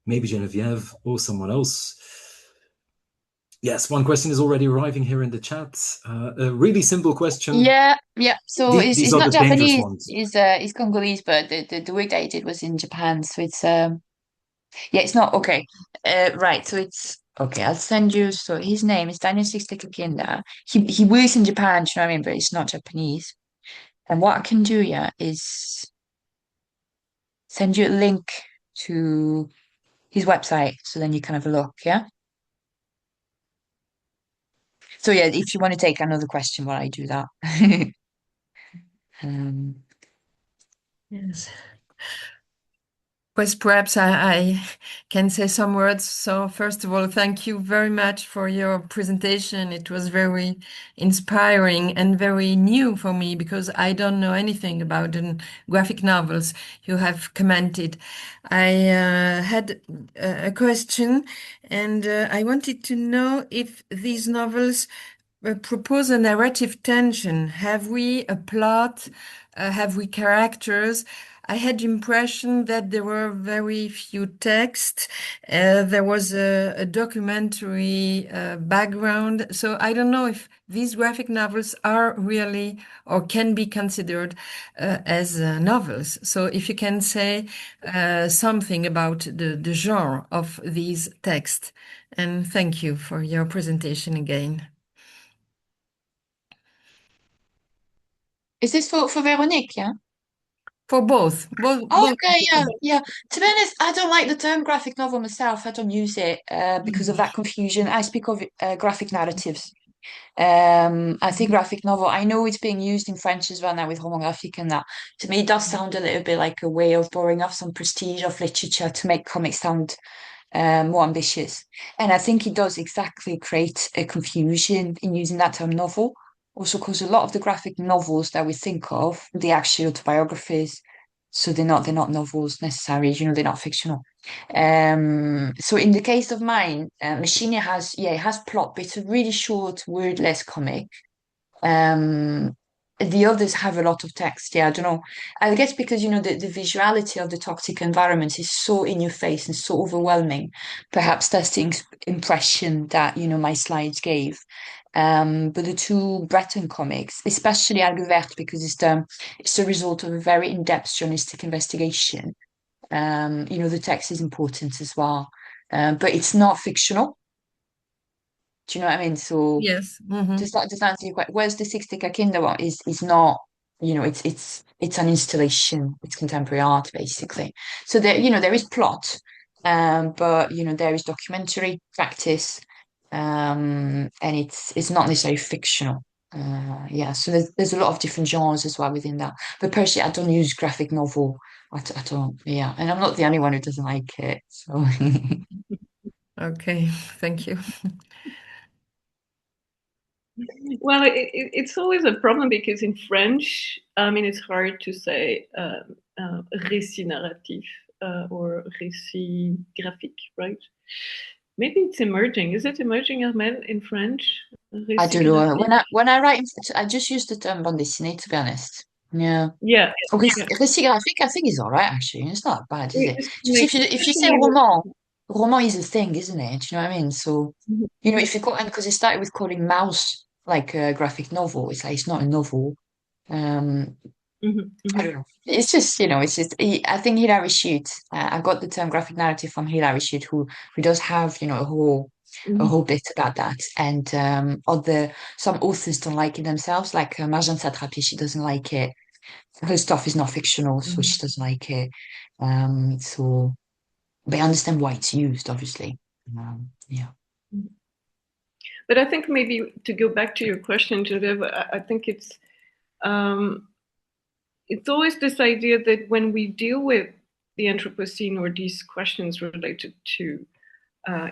maybe Geneviève or someone else. Yes, one question is already arriving here in the chat. A really simple question. Yeah. So These it's are not the dangerous Japanese. ones. It's Congolese, but the work that I did was in Japan. So it's yeah, it's not okay. Right. So it's okay. I'll send you. So his name is Daniel Sixtekinda. He works in Japan. Do you know what I mean? But it's not Japanese. And what I can do, yeah, is send you a link to his website, so then you can have a look. Yeah. So yeah, if you want to take another question while I do that. um, Yes. Pues perhaps I can say some words. So first of all, thank you very much for your presentation. It was very inspiring and very new for me because I don't know anything about graphic novels you have commented. I had a question, and I wanted to know if these novels propose a narrative tension. Have we a plot? Have we characters? I had the impression that there were very few texts. There was a documentary background. So I don't know if these graphic novels are really or can be considered as novels. So if you can say something about the genre of these texts. And thank you for your presentation again. is this for Véronique? Yeah. For both. Oh, okay, yeah. To be honest, I don't like the term graphic novel myself. I don't use it because of that confusion. I speak of graphic narratives. I think graphic novel, I know it's being used in French as well now with roman graphique and that. To me, it does sound a little bit like a way of borrowing off some prestige of literature to make comics sound more ambitious. And I think it does exactly create a confusion in using that term novel. Also, because a lot of the graphic novels that we think of, they're actually autobiographies. So they're not novels necessarily, they're not fictional. So in the case of mine, Machine it has plot, but it's a really short, wordless comic. The others have a lot of text. Yeah, I don't know. I guess because the visuality of the toxic environment is so in your face and so overwhelming. Perhaps that's the impression that my slides gave. But the two Breton comics, especially Algue Verte, because it's the result of a very in-depth journalistic investigation. The text is important as well, but it's not fictional. Do you know what I mean? So Yes. does that answer your question? Whereas the Sixtica Kinder one is not, it's an installation. It's contemporary art basically. So there is plot, but there is documentary practice, and it's not necessarily fictional. So there's a lot of different genres as well within that. But personally, I don't use graphic novel. I don't. Yeah, and I'm not the only one who doesn't like it. So. Okay, thank you. Well, it's always a problem because in French, I mean, it's hard to say récit narratif or récit graphique, right? Maybe it's emerging. Is it emerging, Armelle, in French? I don't know. When I write, I just use the term bande dessinée, to be honest. Yeah. Yeah. Récit graphique, I think is all right actually. It's not bad, is it? It's If you say roman is a thing, isn't it? Do you know what I mean? So if you call, and because it started with calling mouse like a graphic novel, it's like it's not a novel. I don't know. It's just I think Hilary Shute. I got the term graphic narrative from Hilary Shute, who does have a whole bit about that. And some authors don't like it themselves, like Marjane Satrapi. She doesn't like it. Her stuff is not fictional, so she doesn't like it. But I understand why it's used, obviously. Yeah. But I think maybe to go back to your question, Geneviève, I think it's it's always this idea that when we deal with the Anthropocene or these questions related to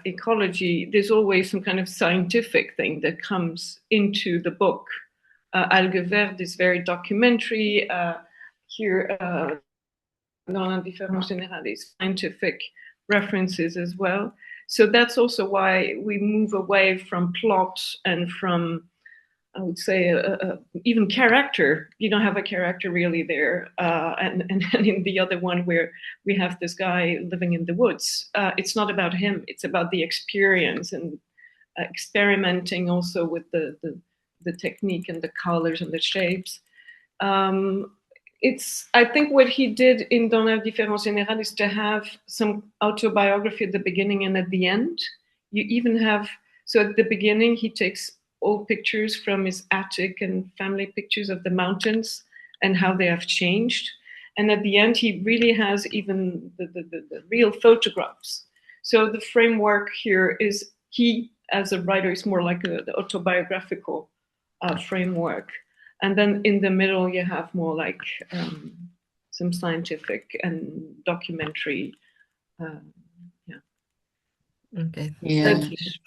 ecology, there's always some kind of scientific thing that comes into the book. Algue Verte is very documentary. Here, dans l'indifférence générale, is scientific references as well. So that's also why we move away from plot and from, I would say, even character. You don't have a character really there. And in the other one where we have this guy living in the woods, it's not about him. It's about the experience and experimenting also with the technique and the colors and the shapes. I think what he did in Dans l'indifférence générale is to have some autobiography at the beginning and at the end. You even have, so at the beginning, he takes old pictures from his attic and family pictures of the mountains and how they have changed. And at the end, he really has even the real photographs. So the framework here is, he, as a writer, is more like the autobiographical framework. And then in the middle, you have more like some scientific and documentary. Okay. Yeah.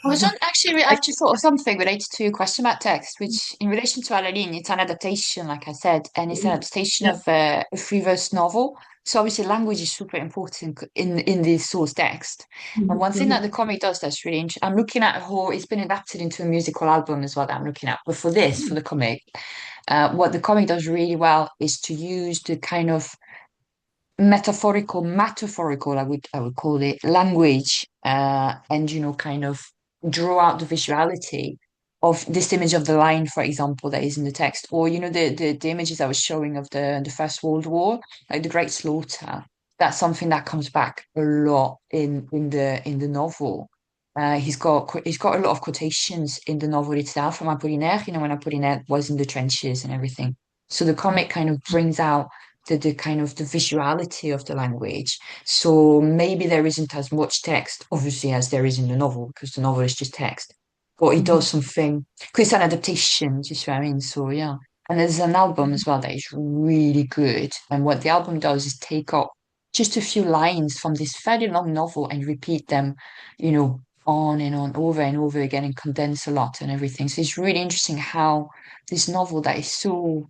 I've just thought of something related to your question about text, which in relation to Alaline, it's an adaptation, like I said, and it's an adaptation of a free-verse novel. So obviously language is super important in the source text. And one thing that the comic does that's really interesting, I'm looking at how it's been adapted into a musical album as well that I'm looking at. But for the comic, what the comic does really well is to use the kind of metaphorical, I would call it, language, and kind of draw out the visuality of this image of the line, for example, that is in the text, or the images I was showing of the First World War, like the Great Slaughter. That's something that comes back a lot in the novel. He's got a lot of quotations in the novel itself from Apollinaire, when Apollinaire was in the trenches and everything. So the comic kind of brings out the kind of the visuality of the language. So maybe there isn't as much text, obviously, as there is in the novel, because the novel is just text. But it does something, because it's an adaptation, do you see what I mean? So yeah. And there's an album as well that is really good. And what the album does is take up just a few lines from this fairly long novel and repeat them, on and on, over and over again, and condense a lot and everything. So it's really interesting how this novel that is so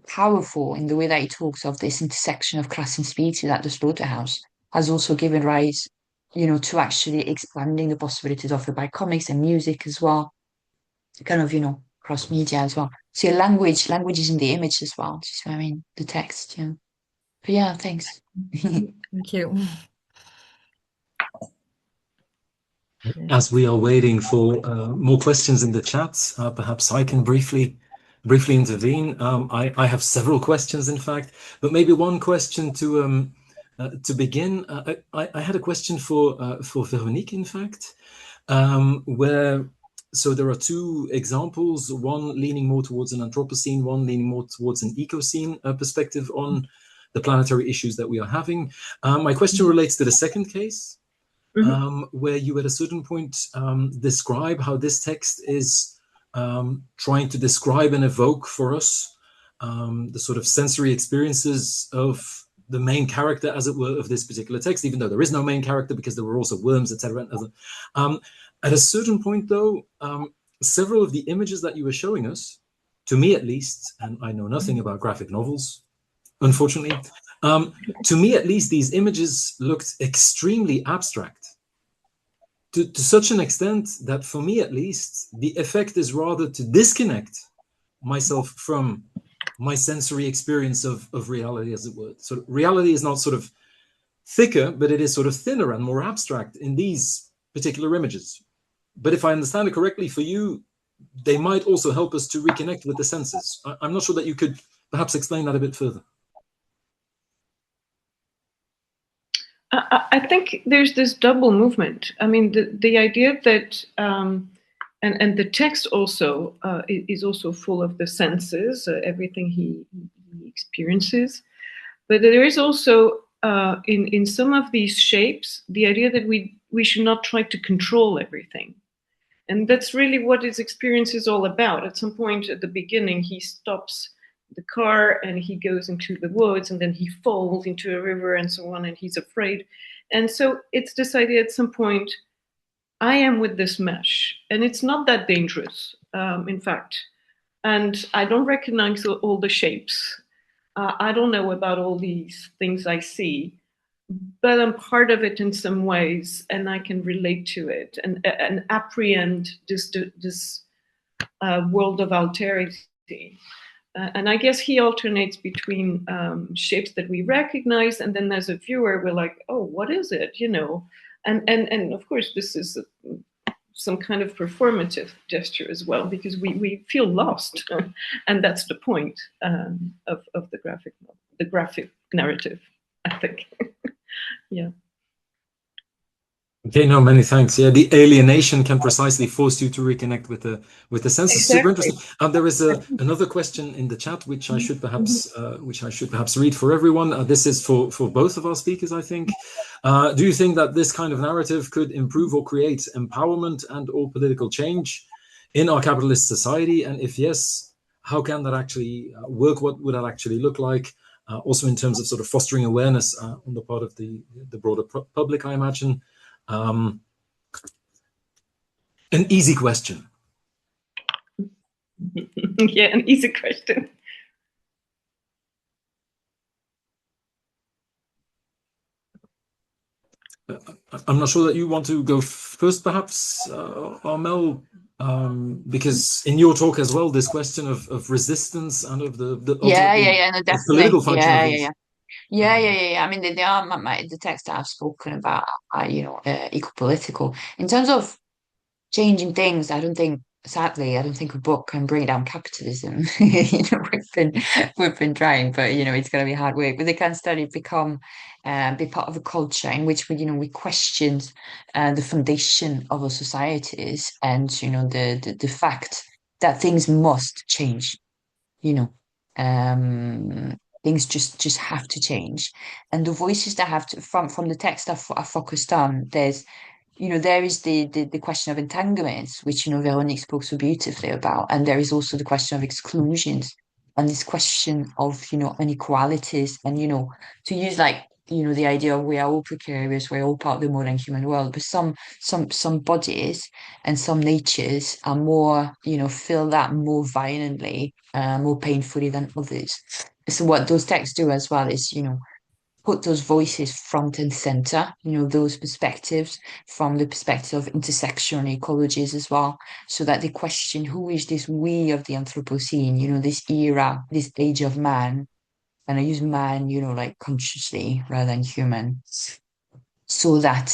powerful in the way that it talks of this intersection of class and species at the slaughterhouse has also given rise, to actually expanding the possibilities offered by comics and music as well, kind of, cross media as well. So language is in the image as well. Do you see what I mean? The text, yeah. But yeah, thanks. Thank you. As we are waiting for more questions in the chat, perhaps I can briefly intervene. I have several questions, in fact, but maybe one question to begin. I had a question for Véronique, in fact, so there are two examples, one leaning more towards an Anthropocene, one leaning more towards an Ecocene perspective on the planetary issues that we are having. My question relates to the second case, where you at a certain point describe how this text is trying to describe and evoke for us the sort of sensory experiences of the main character, as it were, of this particular text, even though there is no main character because there were also worms, etc. At a certain point, though, several of the images that you were showing us, to me at least, and I know nothing about graphic novels, unfortunately, to me at least, these images looked extremely abstract. To such an extent that, for me at least, the effect is rather to disconnect myself from my sensory experience of reality, as it were. So reality is not sort of thicker, but it is sort of thinner and more abstract in these particular images. But if I understand it correctly, for you, they might also help us to reconnect with the senses. I'm not sure that you could perhaps explain that a bit further. I think there's this double movement. I mean, the idea that, and the text also is also full of the senses, everything he experiences. But there is also, in some of these shapes, the idea that we should not try to control everything. And that's really what his experience is all about. At some point at the beginning, he stops the car and he goes into the woods and then he falls into a river and so on, and he's afraid. And so it's this idea at some point, I am with this mesh and it's not that dangerous, in fact. And I don't recognize all the shapes. I don't know about all these things I see, but I'm part of it in some ways, and I can relate to it and apprehend this world of alterity. And I guess he alternates between shapes that we recognize, and then as a viewer, we're like, oh, what is it? You know, and of course, this is some kind of performative gesture as well, because we feel lost, and that's the point of the graphic narrative, I think. Yeah. Okay, no, many thanks. Yeah, the alienation can precisely force you to reconnect with the senses. Exactly. Super interesting. There is another question in the chat which I should perhaps read for everyone. This is for both of our speakers, I think. Do you think that this kind of narrative could improve or create empowerment and or political change in our capitalist society? And if yes, how can that actually work? What would that actually look like? Also in terms of sort of fostering awareness on the part of the broader public, I imagine. An easy question. Yeah, an easy question. I'm not sure that you want to go first, perhaps, Armelle, because in your talk as well, this question of resistance and of the no, definitely. political function of these. Yeah. I mean, they are the text that I've spoken about are, eco-political. In terms of changing things, sadly, I don't think a book can bring down capitalism. We've been trying, but it's going to be hard work. But they can study, be part of a culture in which we question the foundation of our societies, and the fact that things must change. Things just have to change, and the voices that have to from the text are focused on. There is the question of entanglements, which Véronique spoke so beautifully about, and there is also the question of exclusions, and this question of inequalities, and to use the idea of we are all precarious, we're all part of the modern human world, but some bodies and some natures are more feel that more violently, more painfully than others. So what those texts do as well is put those voices front and center, those perspectives from the perspective of intersectional ecologies as well, so that they question who is this we of the Anthropocene, this era, this age of man. And I use man, like consciously rather than human, so that,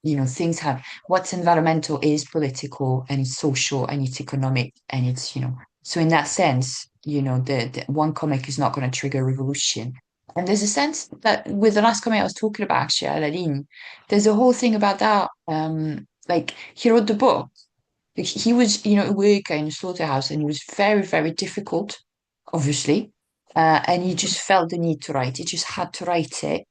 things have what's environmental is political, and it's social, and it's economic, and it's, so in that sense, the one comic is not going to trigger revolution. And there's a sense that with the last comic I was talking about, actually, Aladdin, there's a whole thing about that. Like he wrote the book. He was, a worker in a slaughterhouse, and it was very, very difficult, obviously. And he just felt the need to write. He just had to write it.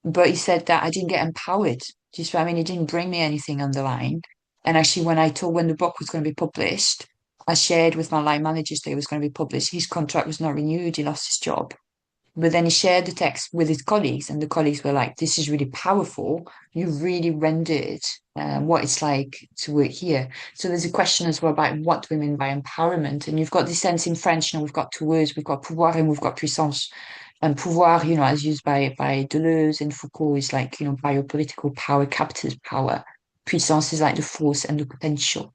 But he said that I didn't get empowered. Just, I mean, it didn't bring me anything on the line. And actually, when the book was going to be published, I shared with my line managers that it was going to be published. His contract was not renewed. He lost his job. But then he shared the text with his colleagues, and the colleagues were like, this is really powerful. You really rendered what it's like to work here. So there's a question as well about what do we mean by empowerment. And you've got this sense in French, we've got two words, we've got pouvoir and we've got puissance. And pouvoir, as used by Deleuze and Foucault, is like, biopolitical power, capitalist power. Puissance is like the force and the potential.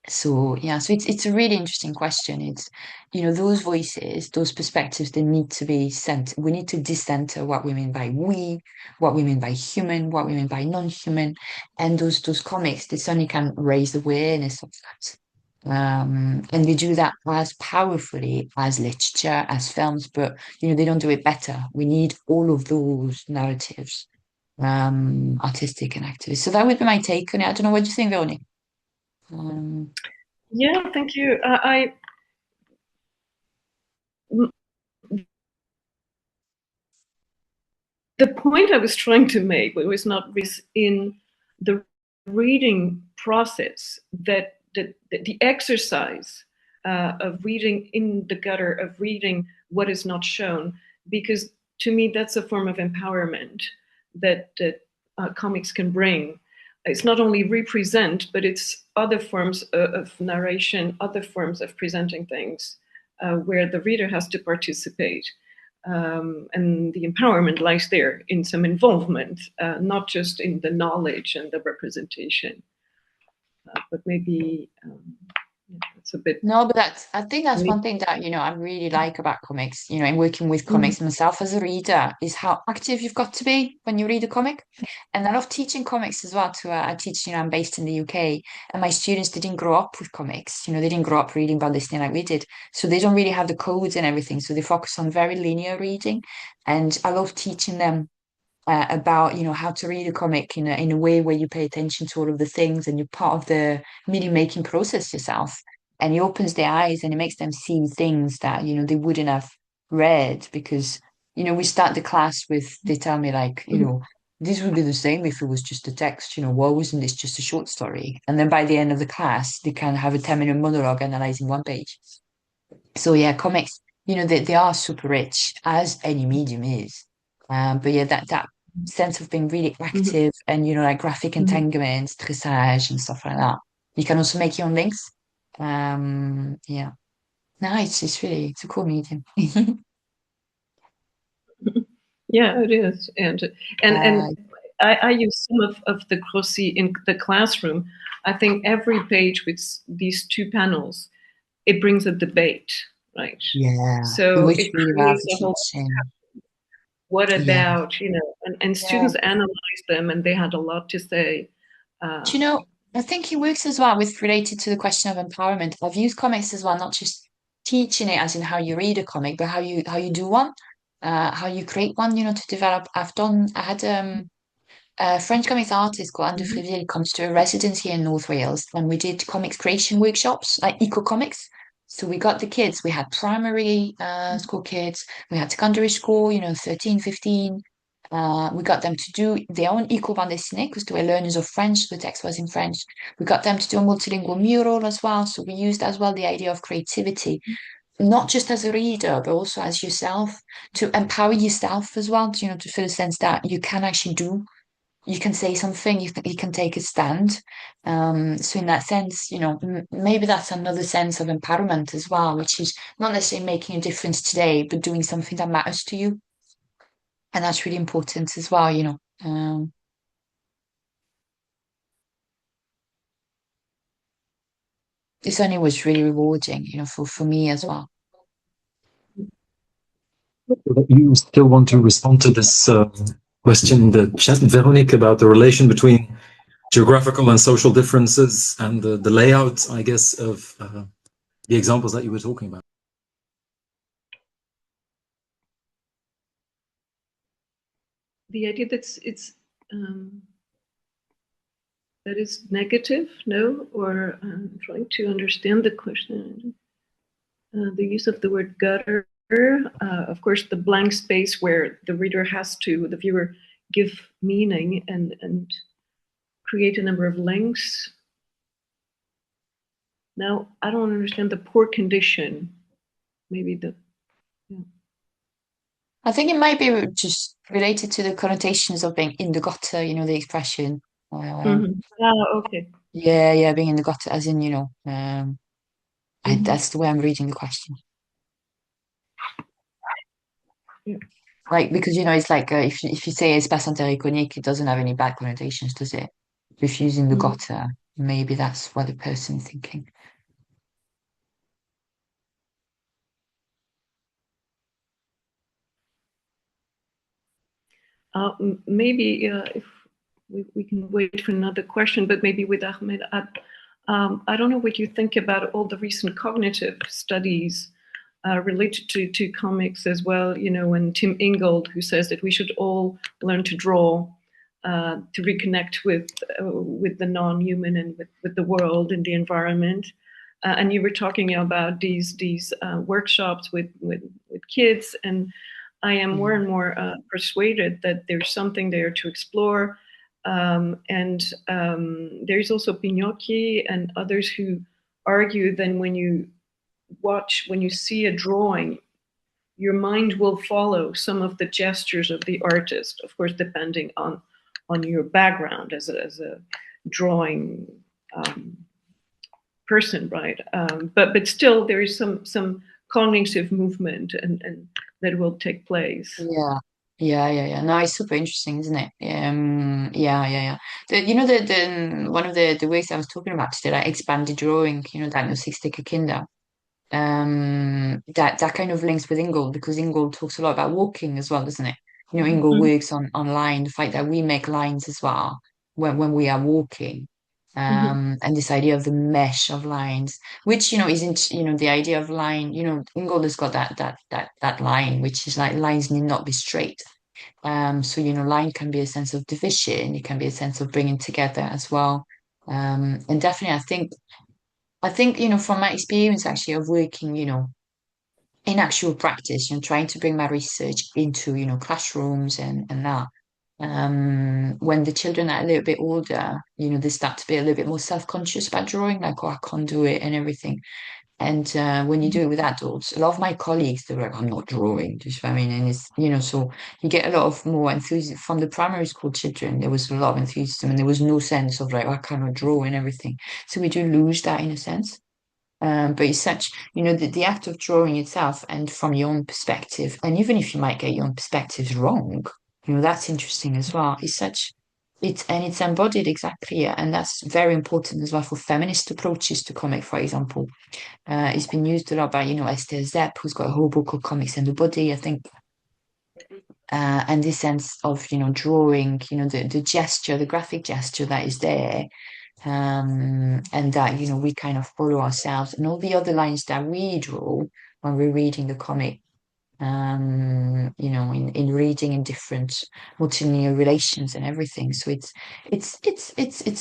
So it's a really interesting question. It's those voices, those perspectives, they need to be sent. We need to decenter what we mean by we, what we mean by human, what we mean by non-human, and those comics, they certainly can raise awareness of that. And they do that as powerfully as literature, as films, but they don't do it better. We need all of those narratives, artistic and activist. So that would be my take on it. I don't know, what do you think, Véronique? Yeah, thank you. The point I was trying to make was not in the reading process, that the exercise of reading in the gutter, of reading what is not shown, because to me that's a form of empowerment that comics can bring. It's not only represent, but it's other forms of narration, other forms of presenting things where the reader has to participate. And the empowerment lies there in some involvement, not just in the knowledge and the representation. But maybe it's a bit. No, but I think that's one thing that, I really like about comics, in working with comics myself as a reader, is how active you've got to be when you read a comic. And I love teaching comics as well I teach, I'm based in the UK, and my students, they didn't grow up with comics, they didn't grow up reading by listening like we did. So they don't really have the codes and everything. So they focus on very linear reading. And I love teaching them about how to read a comic in a way where you pay attention to all of the things and you're part of the meaning making process yourself, and it opens their eyes and it makes them see things that they wouldn't have read, because we start the class with, they tell me like, this would be the same if it was just a text, why wasn't this just a short story? And then by the end of the class they can have a 10-minute monologue analyzing one page. So yeah, comics, they are super rich, as any medium is. But yeah, that sense of being really active and like graphic entanglements, dressage and stuff like that. You can also make your own links. Yeah. No, it's a cool medium. Yeah, it is. And I use some of the Grossi in the classroom. I think every page with these two panels, it brings a debate, right? Yeah. So it creates a whole what about, and students analyze them and they had a lot to say. I think it works as well with related to the question of empowerment. I've used comics as well, not just teaching it as in how you read a comic, but how you do one, how you create one, to develop. I had a French comics artist called Anne de Frivière comes to a residence here in North Wales, and we did comics creation workshops, like eco-comics. So we got the kids, we had primary school kids, we had secondary school, 13, 15. We got them to do their own eco-bande dessinée because they were learners of French, the text was in French. We got them to do a multilingual mural as well. So we used as well the idea of creativity, not just as a reader, but also as yourself, to empower yourself as well, to feel a sense that you can actually do. You can say something, you can take a stand. So in that sense, maybe that's another sense of empowerment as well, which is not necessarily making a difference today, but doing something that matters to you. And that's really important as well, It only was really rewarding, for me as well. You still want to respond to this question in the chat, Véronique, about the relation between geographical and social differences and the layout, I guess, of the examples that you were talking about? The idea that that is negative, no? Or I'm trying to understand the question. The use of the word gutter, of course, the blank space where the reader has to, the viewer, give meaning and create a number of links. Now, I don't understand the poor condition. Maybe I think it might be just related to the connotations of being in the gutter, the expression. Okay. Yeah, being in the gutter, as in, that's the way I'm reading the question. Yeah. Like, because, it's like if you say espace intericonique, it doesn't have any bad connotations, does it? If you're using the gutter, maybe that's what the person's thinking. Maybe if we can wait for another question, but maybe with Armelle, I don't know what you think about all the recent cognitive studies related to comics as well, and Tim Ingold, who says that we should all learn to draw to reconnect with the non-human and with the world and the environment. And you were talking about these workshops with kids, and I am more and more persuaded that there's something there to explore. And there's also Pignocchi and others who argue that when you when you see a drawing, your mind will follow some of the gestures of the artist, of course, depending on your background as a drawing person, right? But still, there is some cognitive movement and that will take place. Yeah. No, it's super interesting, isn't it? Yeah. The one of the ways I was talking about today, like expanded drawing, that sticker Kinder. That kind of links with Ingold, because Ingold talks a lot about walking as well, doesn't it? Ingold works on line, the fact that we make lines as well when we are walking. And this idea of the mesh of lines, which isn't the idea of line. Ingold has got that line, which is like lines need not be straight. So line can be a sense of division, it can be a sense of bringing together as well. And definitely, I think from my experience actually of working, in actual practice, trying to bring my research into classrooms and that. When the children are a little bit older, they start to be a little bit more self-conscious about drawing, like, oh, I can't do it and everything. And when you do it with adults, a lot of my colleagues, they're like, I'm not drawing. Do you know what I mean? And it's, so you get a lot of more enthusiasm from the primary school children. There was a lot of enthusiasm and there was no sense of like, oh, I cannot draw and everything. So we do lose that in a sense. But it's such, the act of drawing itself and from your own perspective, and even if you might get your own perspectives wrong, that's interesting as well. It's embodied exactly, yeah, and that's very important as well for feminist approaches to comic, for example. It's been used a lot by, Este, who's got a whole book of comics in the body, I think. And this sense of, drawing, the gesture, the graphic gesture that is there, and that we kind of follow ourselves and all the other lines that we draw when we're reading the comic, in reading in different multilinear relations and everything. So it's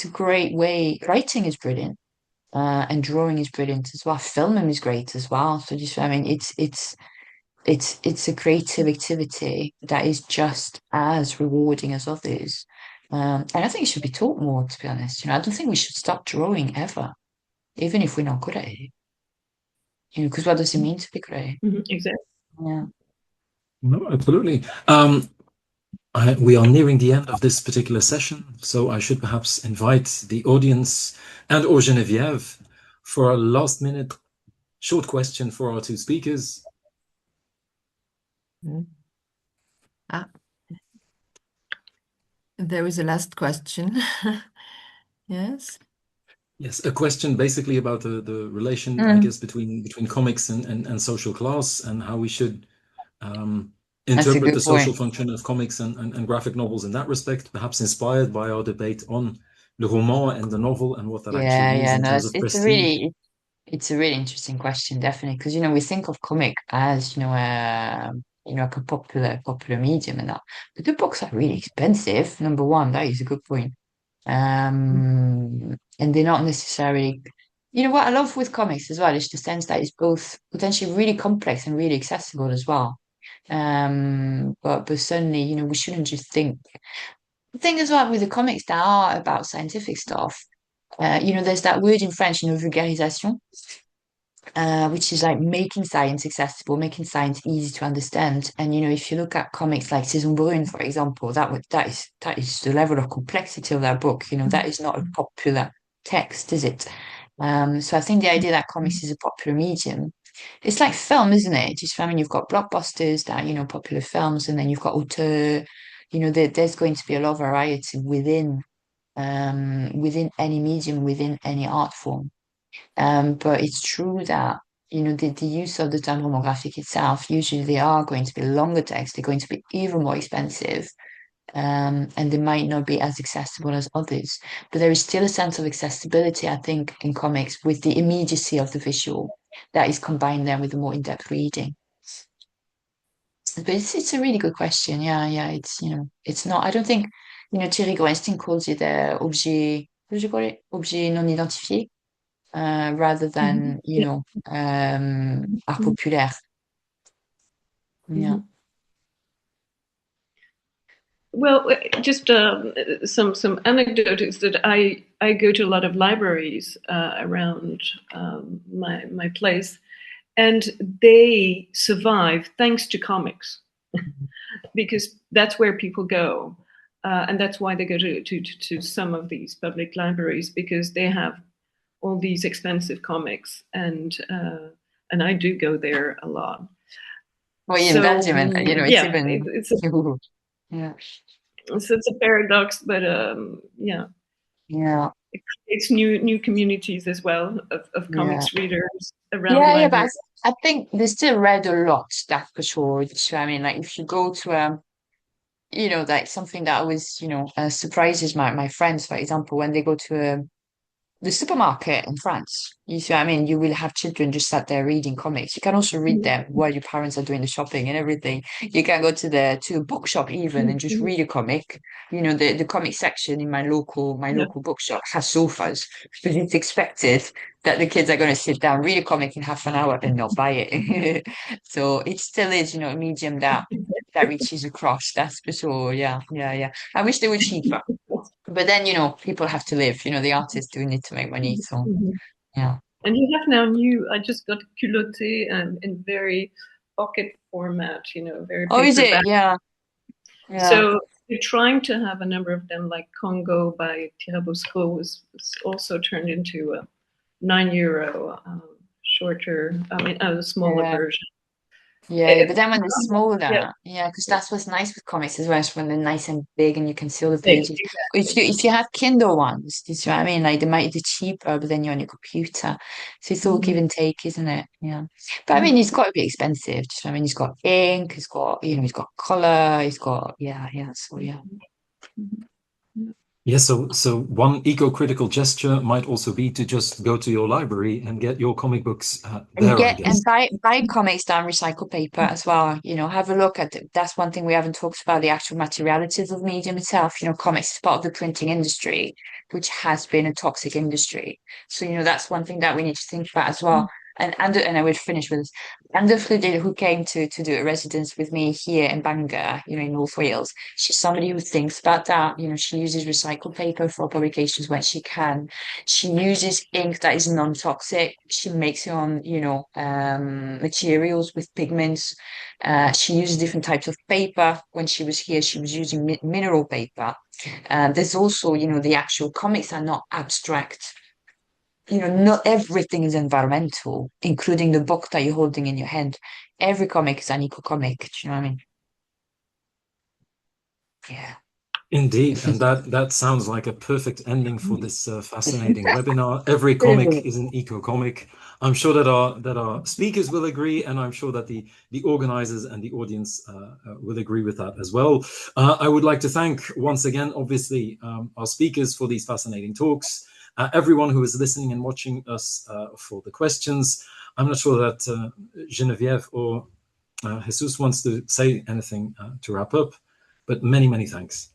a great way. Writing is brilliant, and drawing is brilliant as well. Filming is great as well. So it's a creative activity that is just as rewarding as others. And I think it should be taught more, to be honest. I don't think we should stop drawing ever, even if we're not good at it. Because what does it mean to be great? Exactly. Yeah. No, absolutely. We are nearing the end of this particular session, so I should perhaps invite the audience and/or Geneviève for a last-minute short question for our two speakers. There is a last question. Yes. Yes, a question basically about the relation, I guess, between comics and social class, and how we should interpret the social function of comics and graphic novels in that respect, perhaps inspired by our debate on le roman and the novel and what that actually means in terms of prestige. It's a really interesting question, definitely, because we think of comic as like a popular medium and that, but the books are really expensive. Number one, that is a good point. And they're not necessarily. What I love with comics as well is the sense that it's both potentially really complex and really accessible as well. But certainly, we shouldn't just think. The thing as well with the comics that are about scientific stuff, there's that word in French, vulgarisation, which is like making science accessible, making science easy to understand. And if you look at comics like Saison Brune, for example, that is the level of complexity of that book. That is not a popular text, is it? So I think the idea that comics is a popular medium, it's like film, isn't it? Just, I mean, you've got blockbusters that popular films, and then you've got auteur. There's going to be a lot of variety within any medium, within any art form. But it's true that the use of the term homographic itself, usually they are going to be longer text, they're going to be even more expensive, and they might not be as accessible as others. But there is still a sense of accessibility, I think, in comics with the immediacy of the visual that is combined there with the more in-depth reading. But it's a really good question. Yeah. It's not. I don't think Thierry Gorenstein calls it objet. Je call it objet non identifié. Rather than art populaire. Yeah. Well, just some anecdotes that I go to a lot of libraries around my place, and they survive thanks to comics, because that's where people go. And that's why they go to some of these public libraries, because they have all these expensive comics, and I do go there a lot. Well, in Belgium, and it's yeah, even it's yeah. So it's a paradox, but yeah, it creates new communities as well of comics readers around Yeah, but libraries. I think they still read a lot, that's for sure. So, I mean, like if you go to like something that always, surprises my friends, for example, when they go to the supermarket in France. You see what I mean? You will have children just sat there reading comics. You can also read them while your parents are doing the shopping and everything. You can go to a bookshop even and just read a comic. The comic section in my local bookshop has sofas because it's expected that the kids are going to sit down, read a comic in half an hour and not buy it. So it still is, a medium that reaches across. That's for sure. Yeah, yeah, yeah. I wish they were cheaper. But then, people have to live. The artists do need to make money. So, yeah. And you have now I just got culotté and in very pocket format, very Oh, is it? paperback. Yeah. Yeah. So we're trying to have a number of them, like Congo by Tirabosco was also turned into a €9 shorter, a smaller version. Yeah, but then when they're smaller, yeah, because that's what's nice with comics as well, is when they're nice and big and you can see all the pages. If you have Kindle ones, you see what I mean? Like they might be cheaper, but then you're on your computer. So it's all give and take, isn't it? Yeah. But I mean, it's got to be expensive. I mean, it's got ink, it's got, it's got color, it's got, yeah. So, yeah. Yeah, so one eco-critical gesture might also be to just go to your library and get your comic books there, I guess. And buy comics down recycled paper as well. Have a look at it. That's one thing we haven't talked about, the actual materialities of medium itself. Comics is part of the printing industry, which has been a toxic industry. So, that's one thing that we need to think about as well. And I would finish with this. Anda Fludil, who came to do a residence with me here in Bangor, in North Wales, she's somebody who thinks about that. She uses recycled paper for publications when she can. She uses ink that is non-toxic. She makes her own, materials with pigments. She uses different types of paper. When she was here, she was using mineral paper. There's also, the actual comics are not abstract. Not everything is environmental, including the book that you're holding in your hand. Every comic is an eco-comic. Do you know what I mean? Yeah. Indeed, and that sounds like a perfect ending for this fascinating webinar. Every comic is an eco-comic. I'm sure that our speakers will agree, and I'm sure that the organizers and the audience will agree with that as well. I would like to thank once again, obviously, our speakers for these fascinating talks. Everyone who is listening and watching us for the questions. I'm not sure that Geneviève or Jesus wants to say anything to wrap up, but many, many thanks.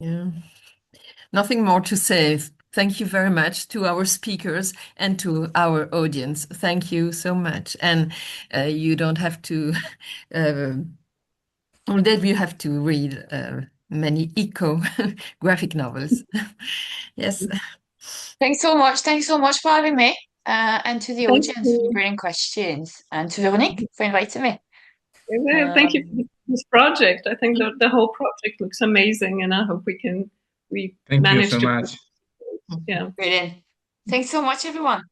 Yeah, nothing more to say. Thank you very much to our speakers and to our audience. Thank you so much. And you don't have to, or that you have to read many eco-graphic novels. Yes. Thanks so much. Thanks so much for having me. And to the audience for bringing questions. And to Véronique for inviting me. Thank you for this project. I think the whole project looks amazing, and I hope we manage so to. Much. Yeah. Brilliant. Thanks so much, everyone.